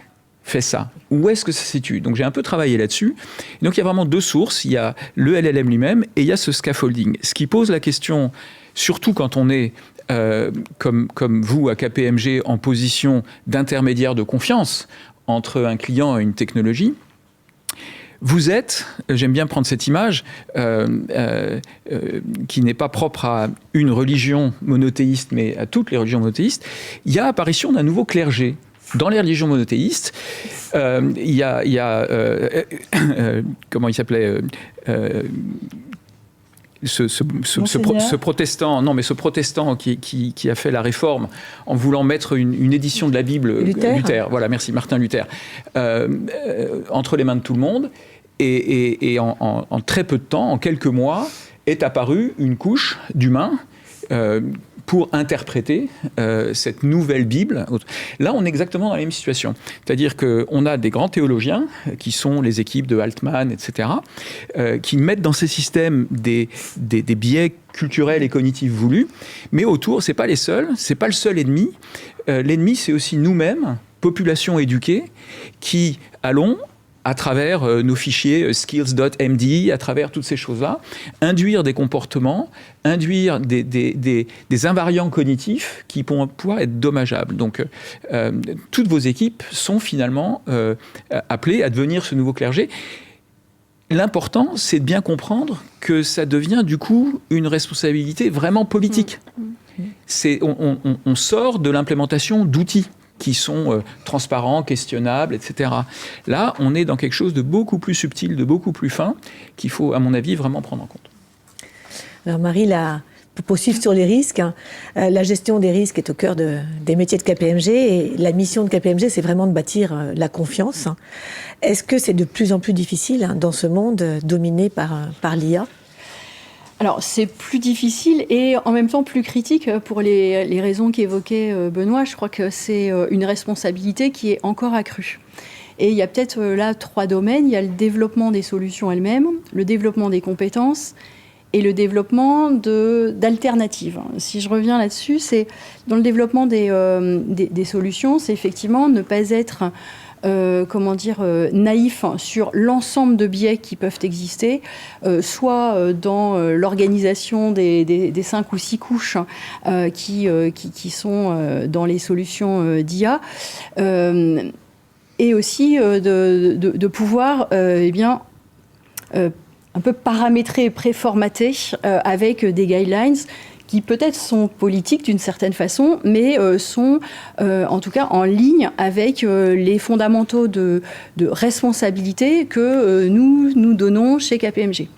fait ça? Où est-ce que ça se situe? Donc j'ai un peu travaillé là-dessus. Et donc il y a vraiment deux sources. Il y a le LLM lui-même et il y a ce scaffolding. Ce qui pose la question, surtout quand on est, comme vous à KPMG, en position d'intermédiaire de confiance entre un client et une technologie. Vous êtes, j'aime bien prendre cette image, qui n'est pas propre à une religion monothéiste, mais à toutes les religions monothéistes. Il y a apparition d'un nouveau clergé. Dans les religions monothéistes, il y a comment il s'appelait ce protestant, non mais ce protestant qui a fait la réforme en voulant mettre une édition de la Bible, Luther, voilà, merci, Martin Luther, entre les mains de tout le monde, et en très peu de temps, en quelques mois, est apparue une couche d'humains pour interpréter cette nouvelle Bible. Là, on est exactement dans la même situation. C'est-à-dire qu'on a des grands théologiens, qui sont les équipes de Altman, etc., qui mettent dans ces systèmes des biais culturels et cognitifs voulus, mais autour, c'est pas les seuls, c'est pas le seul ennemi. L'ennemi, c'est aussi nous-mêmes, population éduquée, qui allons, à travers nos fichiers skills.md, à travers toutes ces choses-là, induire des comportements, induire des invariants cognitifs qui pourront pouvoir être dommageables. Donc, toutes vos équipes sont finalement appelées à devenir ce nouveau clergé. L'important, c'est de bien comprendre que ça devient du coup une responsabilité vraiment politique. On sort de l'implémentation d'outils qui sont transparents, questionnables, etc. Là, on est dans quelque chose de beaucoup plus subtil, de beaucoup plus fin, qu'il faut, à mon avis, vraiment prendre en compte. Alors Marie, pour poursuivre sur les risques, la gestion des risques est au cœur des métiers de KPMG, et la mission de KPMG, c'est vraiment de bâtir la confiance. Est-ce que c'est de plus en plus difficile dans ce monde dominé par l'IA ? Alors, c'est plus difficile et en même temps plus critique pour les raisons qu'évoquait Benoît. Je crois que c'est une responsabilité qui est encore accrue. Et il y a peut-être là 3 domaines. Il y a le développement des solutions elles-mêmes, le développement des compétences et le développement d'alternatives. Si je reviens là-dessus, c'est dans le développement des solutions, c'est effectivement ne pas être naïf sur l'ensemble de biais qui peuvent exister, soit dans l'organisation des 5 ou 6 couches qui sont dans les solutions d'IA, et aussi de pouvoir un peu paramétrer et préformater avec des guidelines qui peut-être sont politiques d'une certaine façon, mais sont en tout cas en ligne avec les fondamentaux de responsabilité que nous donnons chez KPMG.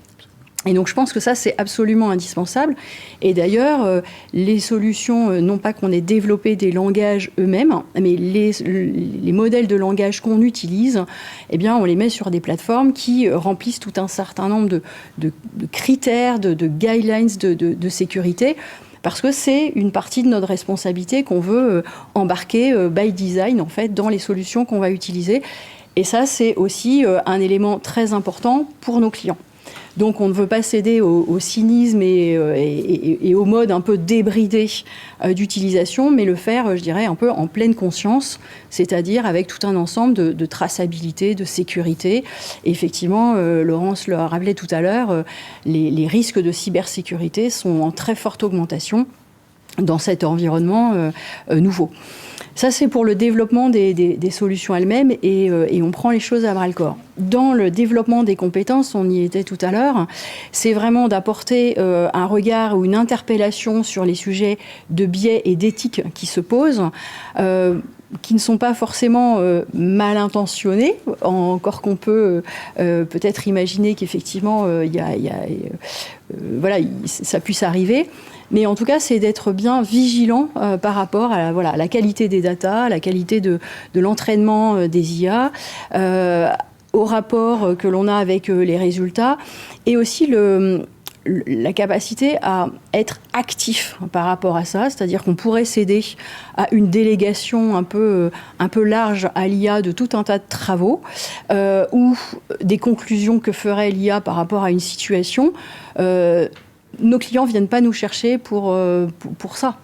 Et donc je pense que ça, c'est absolument indispensable. Et d'ailleurs, les solutions, non pas qu'on ait développé des langages eux-mêmes, mais les modèles de langage qu'on utilise, eh bien, on les met sur des plateformes qui remplissent tout un certain nombre de critères, de guidelines de sécurité, parce que c'est une partie de notre responsabilité qu'on veut embarquer by design, en fait, dans les solutions qu'on va utiliser. Et ça, c'est aussi un élément très important pour nos clients. Donc on ne veut pas céder au cynisme et au mode un peu débridé d'utilisation, mais le faire, je dirais, un peu en pleine conscience, c'est-à-dire avec tout un ensemble de traçabilité, de sécurité. Et effectivement, Laurence le rappelait tout à l'heure, les risques de cybersécurité sont en très forte augmentation dans cet environnement nouveau. Ça, c'est pour le développement des solutions elles-mêmes et on prend les choses à bras-le-corps. Dans le développement des compétences, on y était tout à l'heure, c'est vraiment d'apporter un regard ou une interpellation sur les sujets de biais et d'éthique qui se posent, qui ne sont pas forcément mal intentionnés, encore qu'on peut peut-être imaginer qu'effectivement, ça puisse arriver. Mais en tout cas, c'est d'être bien vigilant par rapport à la qualité des datas, à la qualité de l'entraînement des IA, au rapport que l'on a avec les résultats, et aussi la capacité à être actif par rapport à ça, c'est-à-dire qu'on pourrait céder à une délégation un peu large à l'IA de tout un tas de travaux, ou des conclusions que ferait l'IA par rapport à une situation. Nos clients ne viennent pas nous chercher pour ça.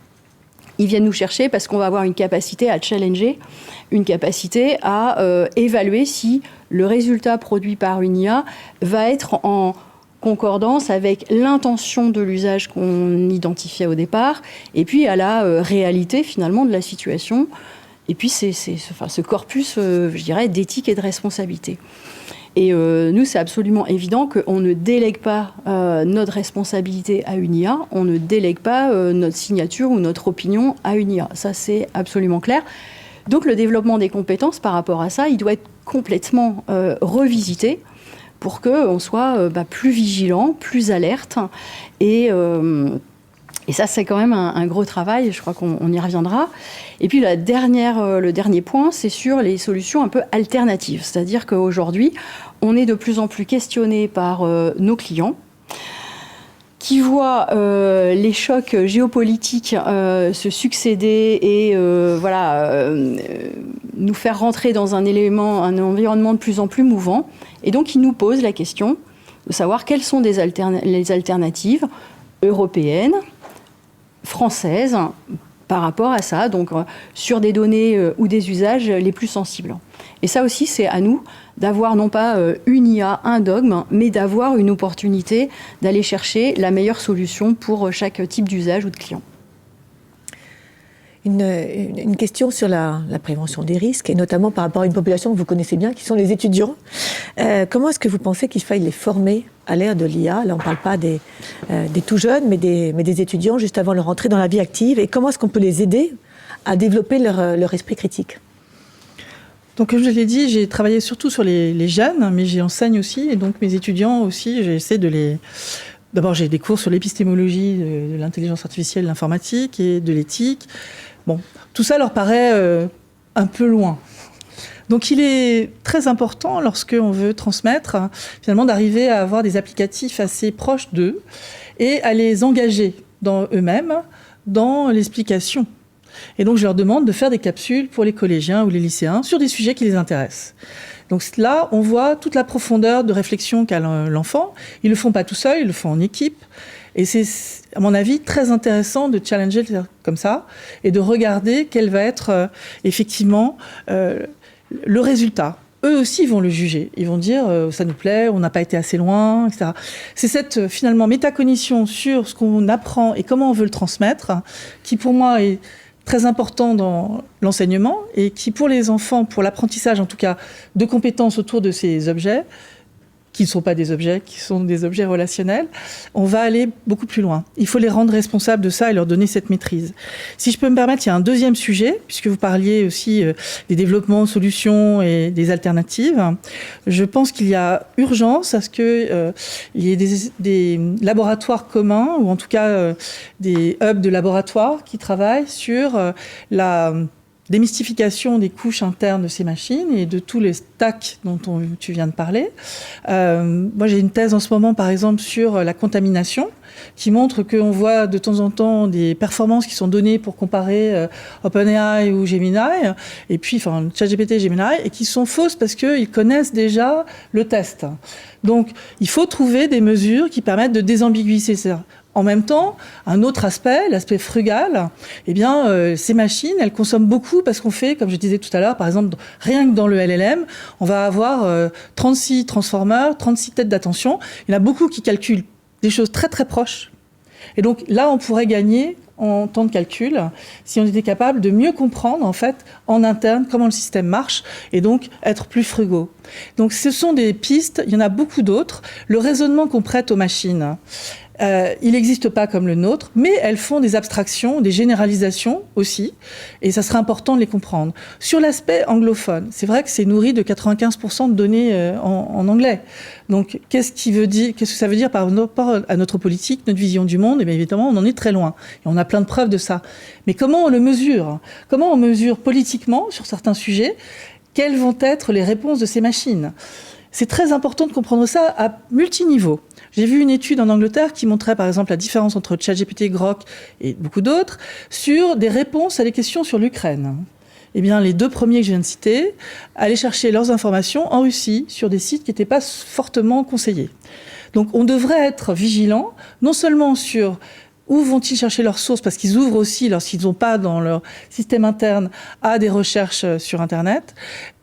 Ils viennent nous chercher parce qu'on va avoir une capacité à challenger, une capacité à évaluer si le résultat produit par une IA va être en concordance avec l'intention de l'usage qu'on identifiait au départ, et puis à la réalité finalement de la situation, et puis ce corpus, je dirais, d'éthique et de responsabilité. Et nous, c'est absolument évident qu'on ne délègue pas notre responsabilité à une IA, on ne délègue pas notre signature ou notre opinion à une IA. Ça, c'est absolument clair. Donc, le développement des compétences par rapport à ça, il doit être complètement revisité pour qu'on soit plus vigilant, plus alerte. Et ça, c'est quand même un gros travail, je crois qu'on y reviendra. Et puis le dernier point, c'est sur les solutions un peu alternatives. C'est-à-dire qu'aujourd'hui, on est de plus en plus questionné par nos clients qui voient les chocs géopolitiques se succéder et nous faire rentrer dans un environnement de plus en plus mouvant. Et donc, ils nous posent la question de savoir quelles sont les alternatives européennes, françaises, par rapport à ça, donc sur des données ou des usages les plus sensibles. Et ça aussi, c'est à nous d'avoir non pas une IA, un dogme, mais d'avoir une opportunité d'aller chercher la meilleure solution pour chaque type d'usage ou de client. Une question sur la prévention des risques, et notamment par rapport à une population que vous connaissez bien, qui sont les étudiants. Comment est-ce que vous pensez qu'il faille les former à l'ère de l'IA? Là, on ne parle pas des tout jeunes, mais des étudiants juste avant leur entrée dans la vie active. Et comment est-ce qu'on peut les aider à développer leur esprit critique? Donc, comme je l'ai dit, j'ai travaillé surtout sur les jeunes, mais j'enseigne aussi. Et donc, mes étudiants aussi, j'essaie de les... D'abord, j'ai des cours sur l'épistémologie de l'intelligence artificielle, de l'informatique et de l'éthique. Bon, tout ça leur paraît un peu loin. Donc, il est très important, lorsqu'on veut transmettre, finalement, d'arriver à avoir des applicatifs assez proches d'eux et à les engager dans eux-mêmes, dans l'explication. Et donc, je leur demande de faire des capsules pour les collégiens ou les lycéens sur des sujets qui les intéressent. Donc là, on voit toute la profondeur de réflexion qu'a l'enfant. Ils ne le font pas tout seuls, ils le font en équipe. Et c'est, à mon avis, très intéressant de challenger comme ça et de regarder quel va être effectivement le résultat. Eux aussi vont le juger. Ils vont dire ça nous plaît, on n'a pas été assez loin, etc. C'est cette finalement métacognition sur ce qu'on apprend et comment on veut le transmettre qui, pour moi, est très important dans l'enseignement et qui, pour les enfants, pour l'apprentissage en tout cas, de compétences autour de ces objets, qui ne sont pas des objets, qui sont des objets relationnels, on va aller beaucoup plus loin. Il faut les rendre responsables de ça et leur donner cette maîtrise. Si je peux me permettre, il y a un deuxième sujet, puisque vous parliez aussi des développements, solutions et des alternatives. Je pense qu'il y a urgence à ce qu'il y ait des laboratoires communs, ou en tout cas des hubs de laboratoires qui travaillent sur la démystification des couches internes de ces machines et de tous les stacks dont tu viens de parler. Moi, j'ai une thèse en ce moment, par exemple, sur la contamination, qui montre qu'on voit de temps en temps des performances qui sont données pour comparer OpenAI ou Gemini, et puis, enfin, ChatGPT et Gemini, et qui sont fausses parce qu'ils connaissent déjà le test. Donc, il faut trouver des mesures qui permettent de désambiguïser ça. En même temps, un autre aspect, l'aspect frugal, eh bien, ces machines, elles consomment beaucoup parce qu'on fait, comme je disais tout à l'heure, par exemple, rien que dans le LLM, on va avoir 36 transformers, 36 têtes d'attention. Il y en a beaucoup qui calculent des choses très très proches. Et donc là, on pourrait gagner en temps de calcul si on était capable de mieux comprendre en fait en interne comment le système marche et donc être plus frugaux. Donc ce sont des pistes, il y en a beaucoup d'autres. Le raisonnement qu'on prête aux machines, il n'existe pas comme le nôtre, mais elles font des abstractions, des généralisations aussi, et ça serait important de les comprendre. Sur l'aspect anglophone, c'est vrai que c'est nourri de 95% de données en anglais. Donc, qu'est-ce que ça veut dire par rapport à notre politique, notre vision du monde ? Eh bien, évidemment, on en est très loin, et on a plein de preuves de ça. Mais comment on le mesure ? Comment on mesure politiquement, sur certains sujets, quelles vont être les réponses de ces machines ? C'est très important de comprendre ça à multiniveaux. J'ai vu une étude en Angleterre qui montrait par exemple la différence entre ChatGPT, Grok et beaucoup d'autres sur des réponses à des questions sur l'Ukraine. Eh bien, les deux premiers que je viens de citer allaient chercher leurs informations en Russie sur des sites qui n'étaient pas fortement conseillés. Donc, on devrait être vigilant, non seulement sur où vont-ils chercher leurs sources, parce qu'ils ouvrent aussi, lorsqu'ils n'ont pas dans leur système interne, à des recherches sur Internet,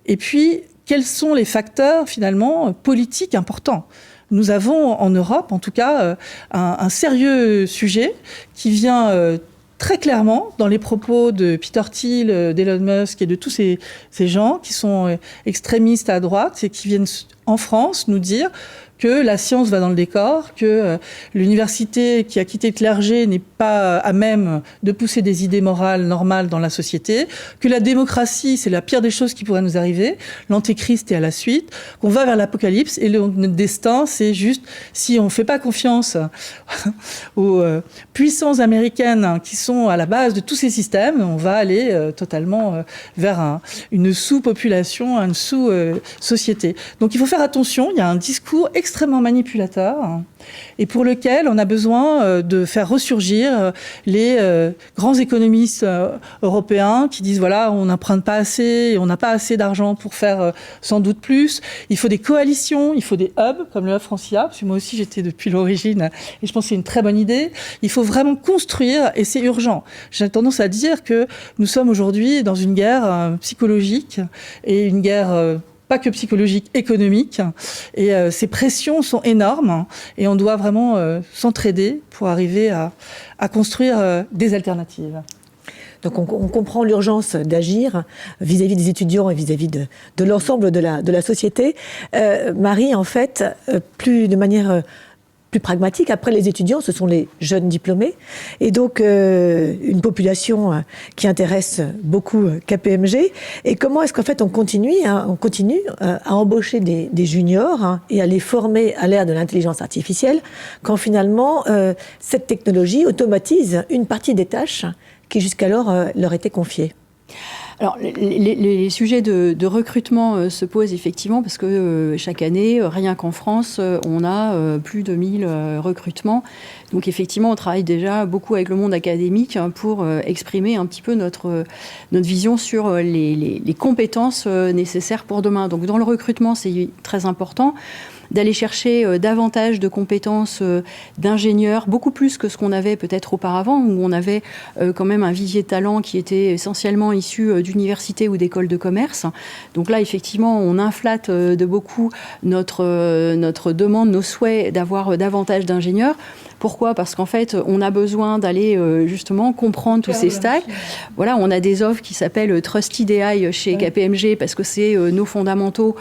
et puis quels sont les facteurs finalement politiques importants. Nous avons en Europe, en tout cas, un sérieux sujet qui vient très clairement dans les propos de Peter Thiel, d'Elon Musk et de tous ces gens qui sont extrémistes à droite et qui viennent en France nous dire que la science va dans le décor, que l'université qui a quitté le clergé n'est pas à même de pousser des idées morales normales dans la société, que la démocratie, c'est la pire des choses qui pourrait nous arriver, l'antéchrist est à la suite, qu'on va vers l'apocalypse et notre destin, c'est juste, si on ne fait pas confiance aux puissances américaines qui sont à la base de tous ces systèmes, on va aller totalement vers une sous-population, une sous-société. Donc il faut faire attention, il y a un discours extrêmement manipulateur et pour lequel on a besoin de faire ressurgir les grands économistes européens qui disent voilà, on n'emprunte pas assez, on n'a pas assez d'argent pour faire sans doute plus. Il faut des coalitions, il faut des hubs comme le hub Francia, parce que moi aussi j'étais depuis l'origine et je pense que c'est une très bonne idée. Il faut vraiment construire et c'est urgent. J'ai tendance à dire que nous sommes aujourd'hui dans une guerre psychologique et une guerre pas que psychologique, économique. Et ces pressions sont énormes et on doit vraiment s'entraider pour arriver à construire des alternatives. Donc on comprend l'urgence d'agir vis-à-vis des étudiants et vis-à-vis de l'ensemble de la société. Marie, en fait, de manière plus pragmatique, après les étudiants, ce sont les jeunes diplômés, et donc une population qui intéresse beaucoup KPMG. Et comment est-ce qu'en fait on continue à embaucher des juniors et à les former à l'ère de l'intelligence artificielle, quand finalement cette technologie automatise une partie des tâches qui jusqu'alors leur étaient confiées? Alors, les sujets de recrutement se posent effectivement parce que chaque année, rien qu'en France, on a plus de 1000 recrutements. Donc, effectivement, on travaille déjà beaucoup avec le monde académique pour exprimer un petit peu notre vision sur les compétences nécessaires pour demain. Donc, dans le recrutement, c'est très important d'aller chercher davantage de compétences d'ingénieurs, beaucoup plus que ce qu'on avait peut-être auparavant, où on avait quand même un vivier de talent qui était essentiellement issu d'universités ou d'écoles de commerce. Donc là, effectivement, on inflate de beaucoup notre demande, nos souhaits d'avoir davantage d'ingénieurs. Pourquoi ? Parce qu'en fait, on a besoin d'aller justement comprendre tous ces stacks. Voilà, on a des offres qui s'appellent Trusted AI chez KPMG parce que c'est nos fondamentaux.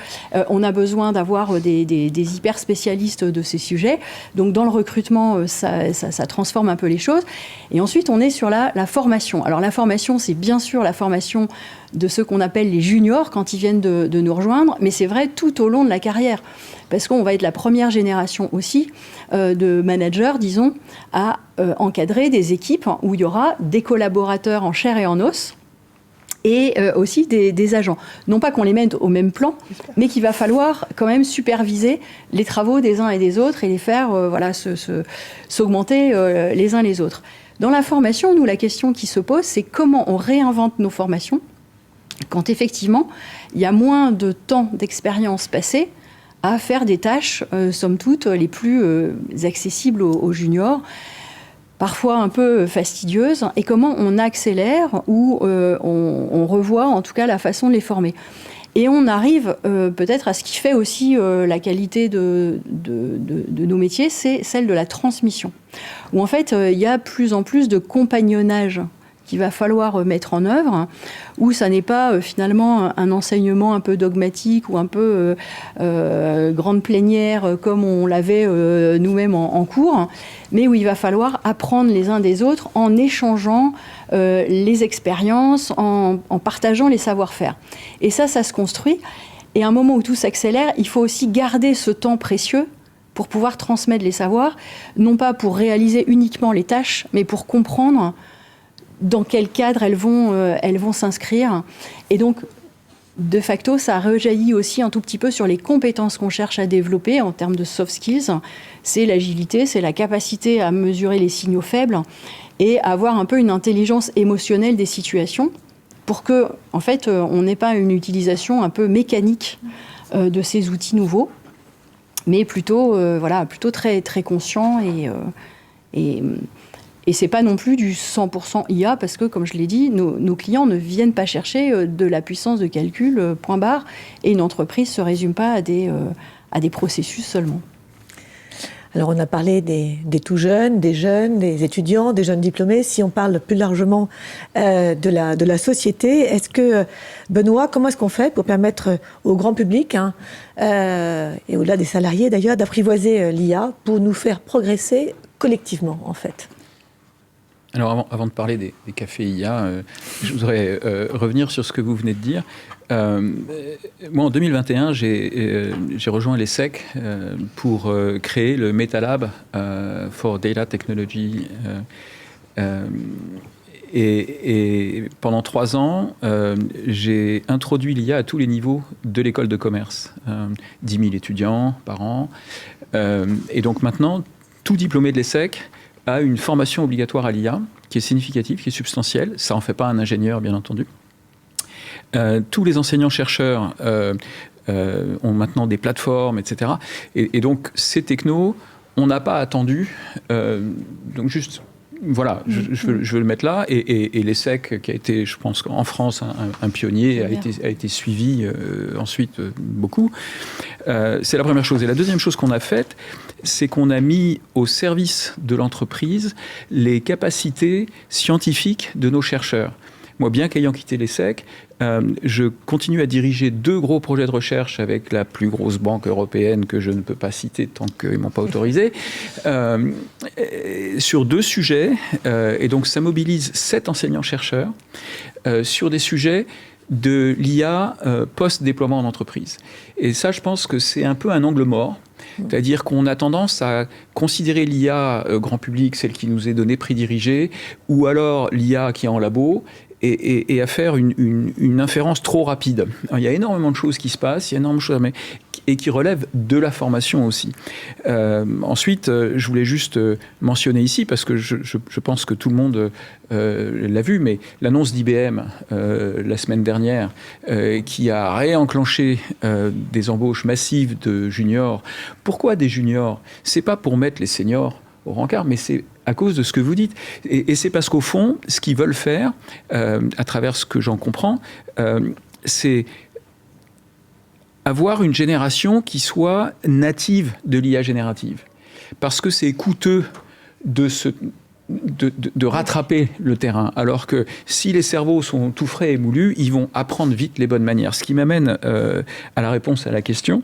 On a besoin d'avoir des hyper spécialistes de ces sujets. Donc, dans le recrutement, ça transforme un peu les choses. Et ensuite, on est sur la formation. Alors, la formation, c'est bien sûr la formation de ceux qu'on appelle les juniors quand ils viennent de nous rejoindre, mais c'est vrai tout au long de la carrière. Parce qu'on va être la première génération aussi de managers, disons, à encadrer des équipes où il y aura des collaborateurs en chair et en os. et aussi des agents. Non pas qu'on les mette au même plan, mais qu'il va falloir quand même superviser les travaux des uns et des autres et les faire s'augmenter les uns les autres. Dans la formation, nous, la question qui se pose, c'est comment on réinvente nos formations quand effectivement il y a moins de temps d'expérience passée à faire des tâches, somme toute, les plus accessibles aux juniors, parfois un peu fastidieuses, et comment on accélère ou on revoit en tout cas la façon de les former. Et on arrive peut-être à ce qui fait aussi la qualité de nos métiers, c'est celle de la transmission. Où en fait, il y a plus en plus de compagnonnage qu'il va falloir mettre en œuvre, où ça n'est pas finalement un enseignement un peu dogmatique ou un peu grande plénière comme on l'avait nous-mêmes en cours, mais où il va falloir apprendre les uns des autres en échangeant les expériences, en partageant les savoir-faire. Et ça se construit. Et à un moment où tout s'accélère, il faut aussi garder ce temps précieux pour pouvoir transmettre les savoirs, non pas pour réaliser uniquement les tâches, mais pour comprendre dans quel cadre elles vont s'inscrire. Et donc, de facto, ça rejaillit aussi un tout petit peu sur les compétences qu'on cherche à développer en termes de soft skills. C'est l'agilité, c'est la capacité à mesurer les signaux faibles et avoir un peu une intelligence émotionnelle des situations pour que, en fait, on n'ait pas une utilisation un peu mécanique de ces outils nouveaux, mais plutôt très, très conscient et c'est pas non plus du 100% IA, parce que, comme je l'ai dit, nos clients ne viennent pas chercher de la puissance de calcul, point barre, et une entreprise ne se résume pas à des processus seulement. Alors, on a parlé des tout jeunes, des jeunes, des étudiants, des jeunes diplômés. Si on parle plus largement de la société, est-ce que, Benoît, comment est-ce qu'on fait pour permettre au grand public, et au-delà des salariés d'ailleurs, d'apprivoiser l'IA pour nous faire progresser collectivement, en fait ? Alors avant de parler des cafés IA, je voudrais revenir sur ce que vous venez de dire. Moi, en 2021, j'ai rejoint l'ESSEC pour créer le MetaLab for Data Technology. Et pendant 3 ans, j'ai introduit l'IA à tous les niveaux de l'école de commerce. 10 000 étudiants par an. Et donc maintenant, tout diplômé de l'ESSEC a une formation obligatoire à l'IA qui est significative, qui est substantielle. Ça n'en fait pas un ingénieur, bien entendu. Tous les enseignants-chercheurs ont maintenant des plateformes, etc. Et donc, ces technos, on n'a pas attendu. Donc, juste, voilà, je veux le mettre là. Et l'ESSEC, qui a été, je pense, en France, un pionnier, a été suivi ensuite beaucoup. C'est la première chose. Et la deuxième chose qu'on a faite, c'est qu'on a mis au service de l'entreprise les capacités scientifiques de nos chercheurs. Moi, bien qu'ayant quitté l'ESSEC, je continue à diriger 2 gros projets de recherche avec la plus grosse banque européenne que je ne peux pas citer tant qu'ils ne m'ont pas autorisé, sur 2 sujets. Et donc, ça mobilise 7 enseignants-chercheurs sur des sujets de l'IA post-déploiement en entreprise. Et ça, je pense que c'est un peu un angle mort. C'est-à-dire qu'on a tendance à considérer l'IA grand public, celle qui nous est donnée prédirigée, ou alors l'IA qui est en labo, et à faire une inférence trop rapide. Alors, il y a énormément de choses qui se passent, il y a énormément de choses, et qui relèvent de la formation aussi. Ensuite, je voulais juste mentionner ici, parce que je pense que tout le monde l'a vu, mais l'annonce d'IBM la semaine dernière, qui a réenclenché des embauches massives de juniors. Pourquoi des juniors ? C'est pas pour mettre les seniors au rencard, mais c'est à cause de ce que vous dites. Et c'est parce qu'au fond, ce qu'ils veulent faire, à travers ce que j'en comprends, c'est avoir une génération qui soit native de l'IA générative. Parce que c'est coûteux de rattraper le terrain. Alors que si les cerveaux sont tout frais et moulus, ils vont apprendre vite les bonnes manières. Ce qui m'amène à la réponse à la question.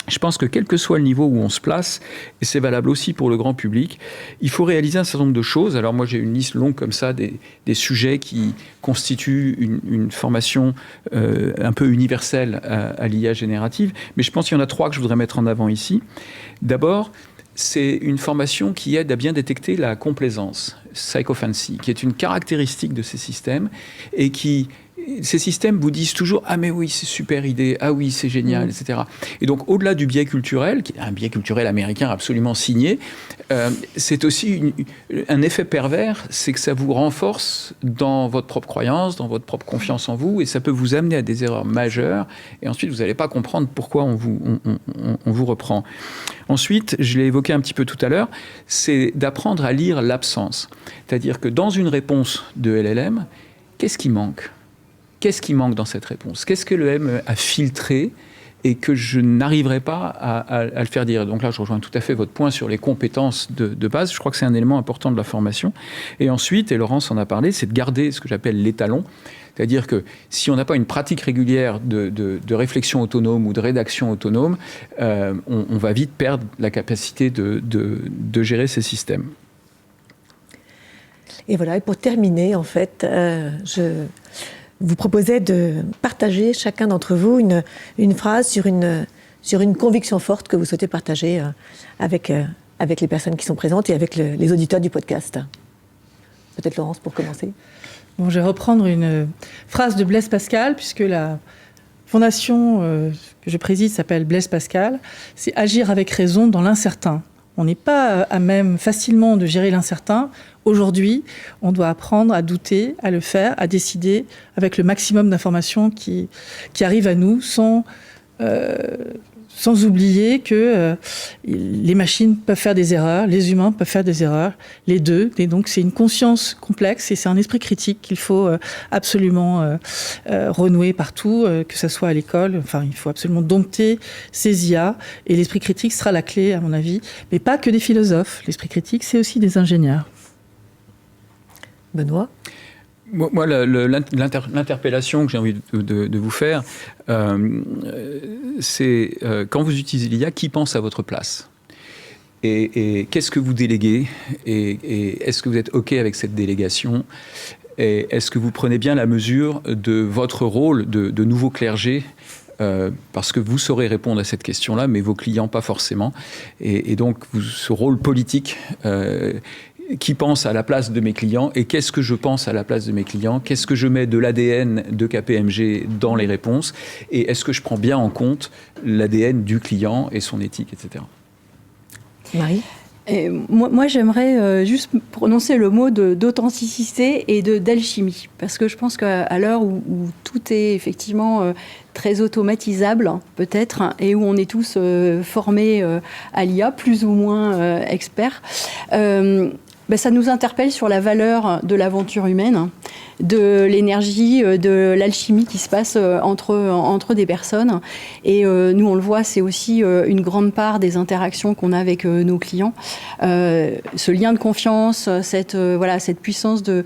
Je pense que quel que soit le niveau où on se place, et c'est valable aussi pour le grand public, il faut réaliser un certain nombre de choses. Alors moi, j'ai une liste longue comme ça des sujets qui constituent une formation un peu universelle à l'IA générative. Mais je pense qu'il y en a 3 que je voudrais mettre en avant ici. D'abord, c'est une formation qui aide à bien détecter la complaisance, psychophancy, qui est une caractéristique de ces systèmes et qui ces systèmes vous disent toujours « Ah mais oui, c'est super idée, ah oui, c'est génial, etc. » Et donc, au-delà du biais culturel, qui est un biais culturel américain absolument signé, c'est aussi un effet pervers, c'est que ça vous renforce dans votre propre croyance, dans votre propre confiance en vous, et ça peut vous amener à des erreurs majeures, et ensuite, vous n'allez pas comprendre pourquoi on vous reprend. Ensuite, je l'ai évoqué un petit peu tout à l'heure, c'est d'apprendre à lire l'absence. C'est-à-dire que dans une réponse de LLM, qu'est-ce qui manque ? Qu'est-ce qui manque dans cette réponse ? Qu'est-ce que le M a filtré et que je n'arriverai pas à le faire dire ? Donc là, je rejoins tout à fait votre point sur les compétences de base. Je crois que c'est un élément important de la formation. Et ensuite, et Laurence en a parlé, c'est de garder ce que j'appelle l'étalon. C'est-à-dire que si on n'a pas une pratique régulière de réflexion autonome ou de rédaction autonome, on va vite perdre la capacité de gérer ces systèmes. Et voilà, et pour terminer, en fait, je vous proposais de partager chacun d'entre vous une phrase sur une conviction forte que vous souhaitez partager avec les personnes qui sont présentes et avec les auditeurs du podcast. Peut-être Laurence pour commencer. Bon, je vais reprendre une phrase de Blaise Pascal, puisque la fondation que je préside s'appelle Blaise Pascal. C'est agir avec raison dans l'incertain. On n'est pas à même facilement de gérer l'incertain. Aujourd'hui, on doit apprendre à douter, à le faire, à décider avec le maximum d'informations qui arrivent à nous sans oublier que les machines peuvent faire des erreurs, les humains peuvent faire des erreurs, les deux. Et donc, c'est une conscience complexe et c'est un esprit critique qu'il faut absolument renouer partout, que ce soit à l'école. Enfin, il faut absolument dompter ces IA. Et l'esprit critique sera la clé, à mon avis. Mais pas que des philosophes. L'esprit critique, c'est aussi des ingénieurs. Benoît ? Moi, l'interpellation que j'ai envie de vous faire, c'est quand vous utilisez l'IA, qui pense à votre place ? Et qu'est-ce que vous déléguez ? Et est-ce que vous êtes OK avec cette délégation ? Et est-ce que vous prenez bien la mesure de votre rôle de nouveau clergé ? Parce que vous saurez répondre à cette question-là, mais vos clients pas forcément. Et donc, ce rôle politique... qui pense à la place de mes clients et qu'est-ce que je pense à la place de mes clients, qu'est-ce que je mets de l'ADN de KPMG dans les réponses et est-ce que je prends bien en compte l'ADN du client et son éthique, etc. Marie ? Et moi, j'aimerais juste prononcer le mot d'authenticité et d'alchimie, parce que je pense qu'à l'heure où tout est effectivement très automatisable, peut-être, et où on est tous formés à l'IA, plus ou moins experts, ça nous interpelle sur la valeur de l'aventure humaine, de l'énergie, de l'alchimie qui se passe entre des personnes. Et nous, on le voit, c'est aussi une grande part des interactions qu'on a avec nos clients. Ce lien de confiance, cette puissance de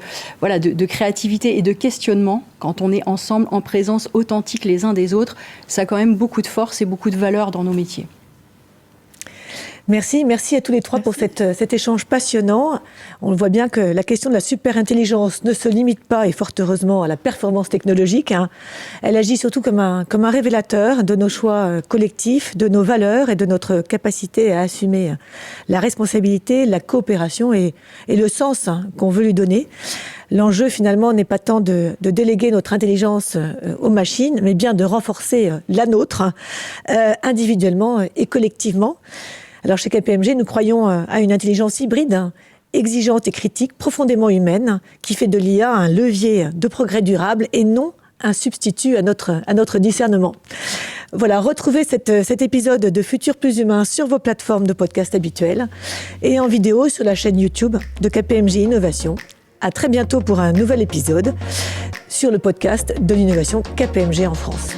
créativité et de questionnement, quand on est ensemble, en présence authentique les uns des autres, ça a quand même beaucoup de force et beaucoup de valeur dans nos métiers. Merci à tous les trois pour cet échange passionnant. On voit bien que la question de la super-intelligence ne se limite pas, et fort heureusement, à la performance technologique. Elle agit surtout comme un révélateur de nos choix collectifs, de nos valeurs et de notre capacité à assumer la responsabilité, la coopération et le sens qu'on veut lui donner. L'enjeu, finalement, n'est pas tant de déléguer notre intelligence aux machines, mais bien de renforcer la nôtre, individuellement et collectivement. Alors, chez KPMG, nous croyons à une intelligence hybride, exigeante et critique, profondément humaine, qui fait de l'IA un levier de progrès durable et non un substitut à notre discernement. Voilà, retrouvez cet épisode de Futur Plus Humain sur vos plateformes de podcast habituelles et en vidéo sur la chaîne YouTube de KPMG Innovation. À très bientôt pour un nouvel épisode sur le podcast de l'innovation KPMG en France.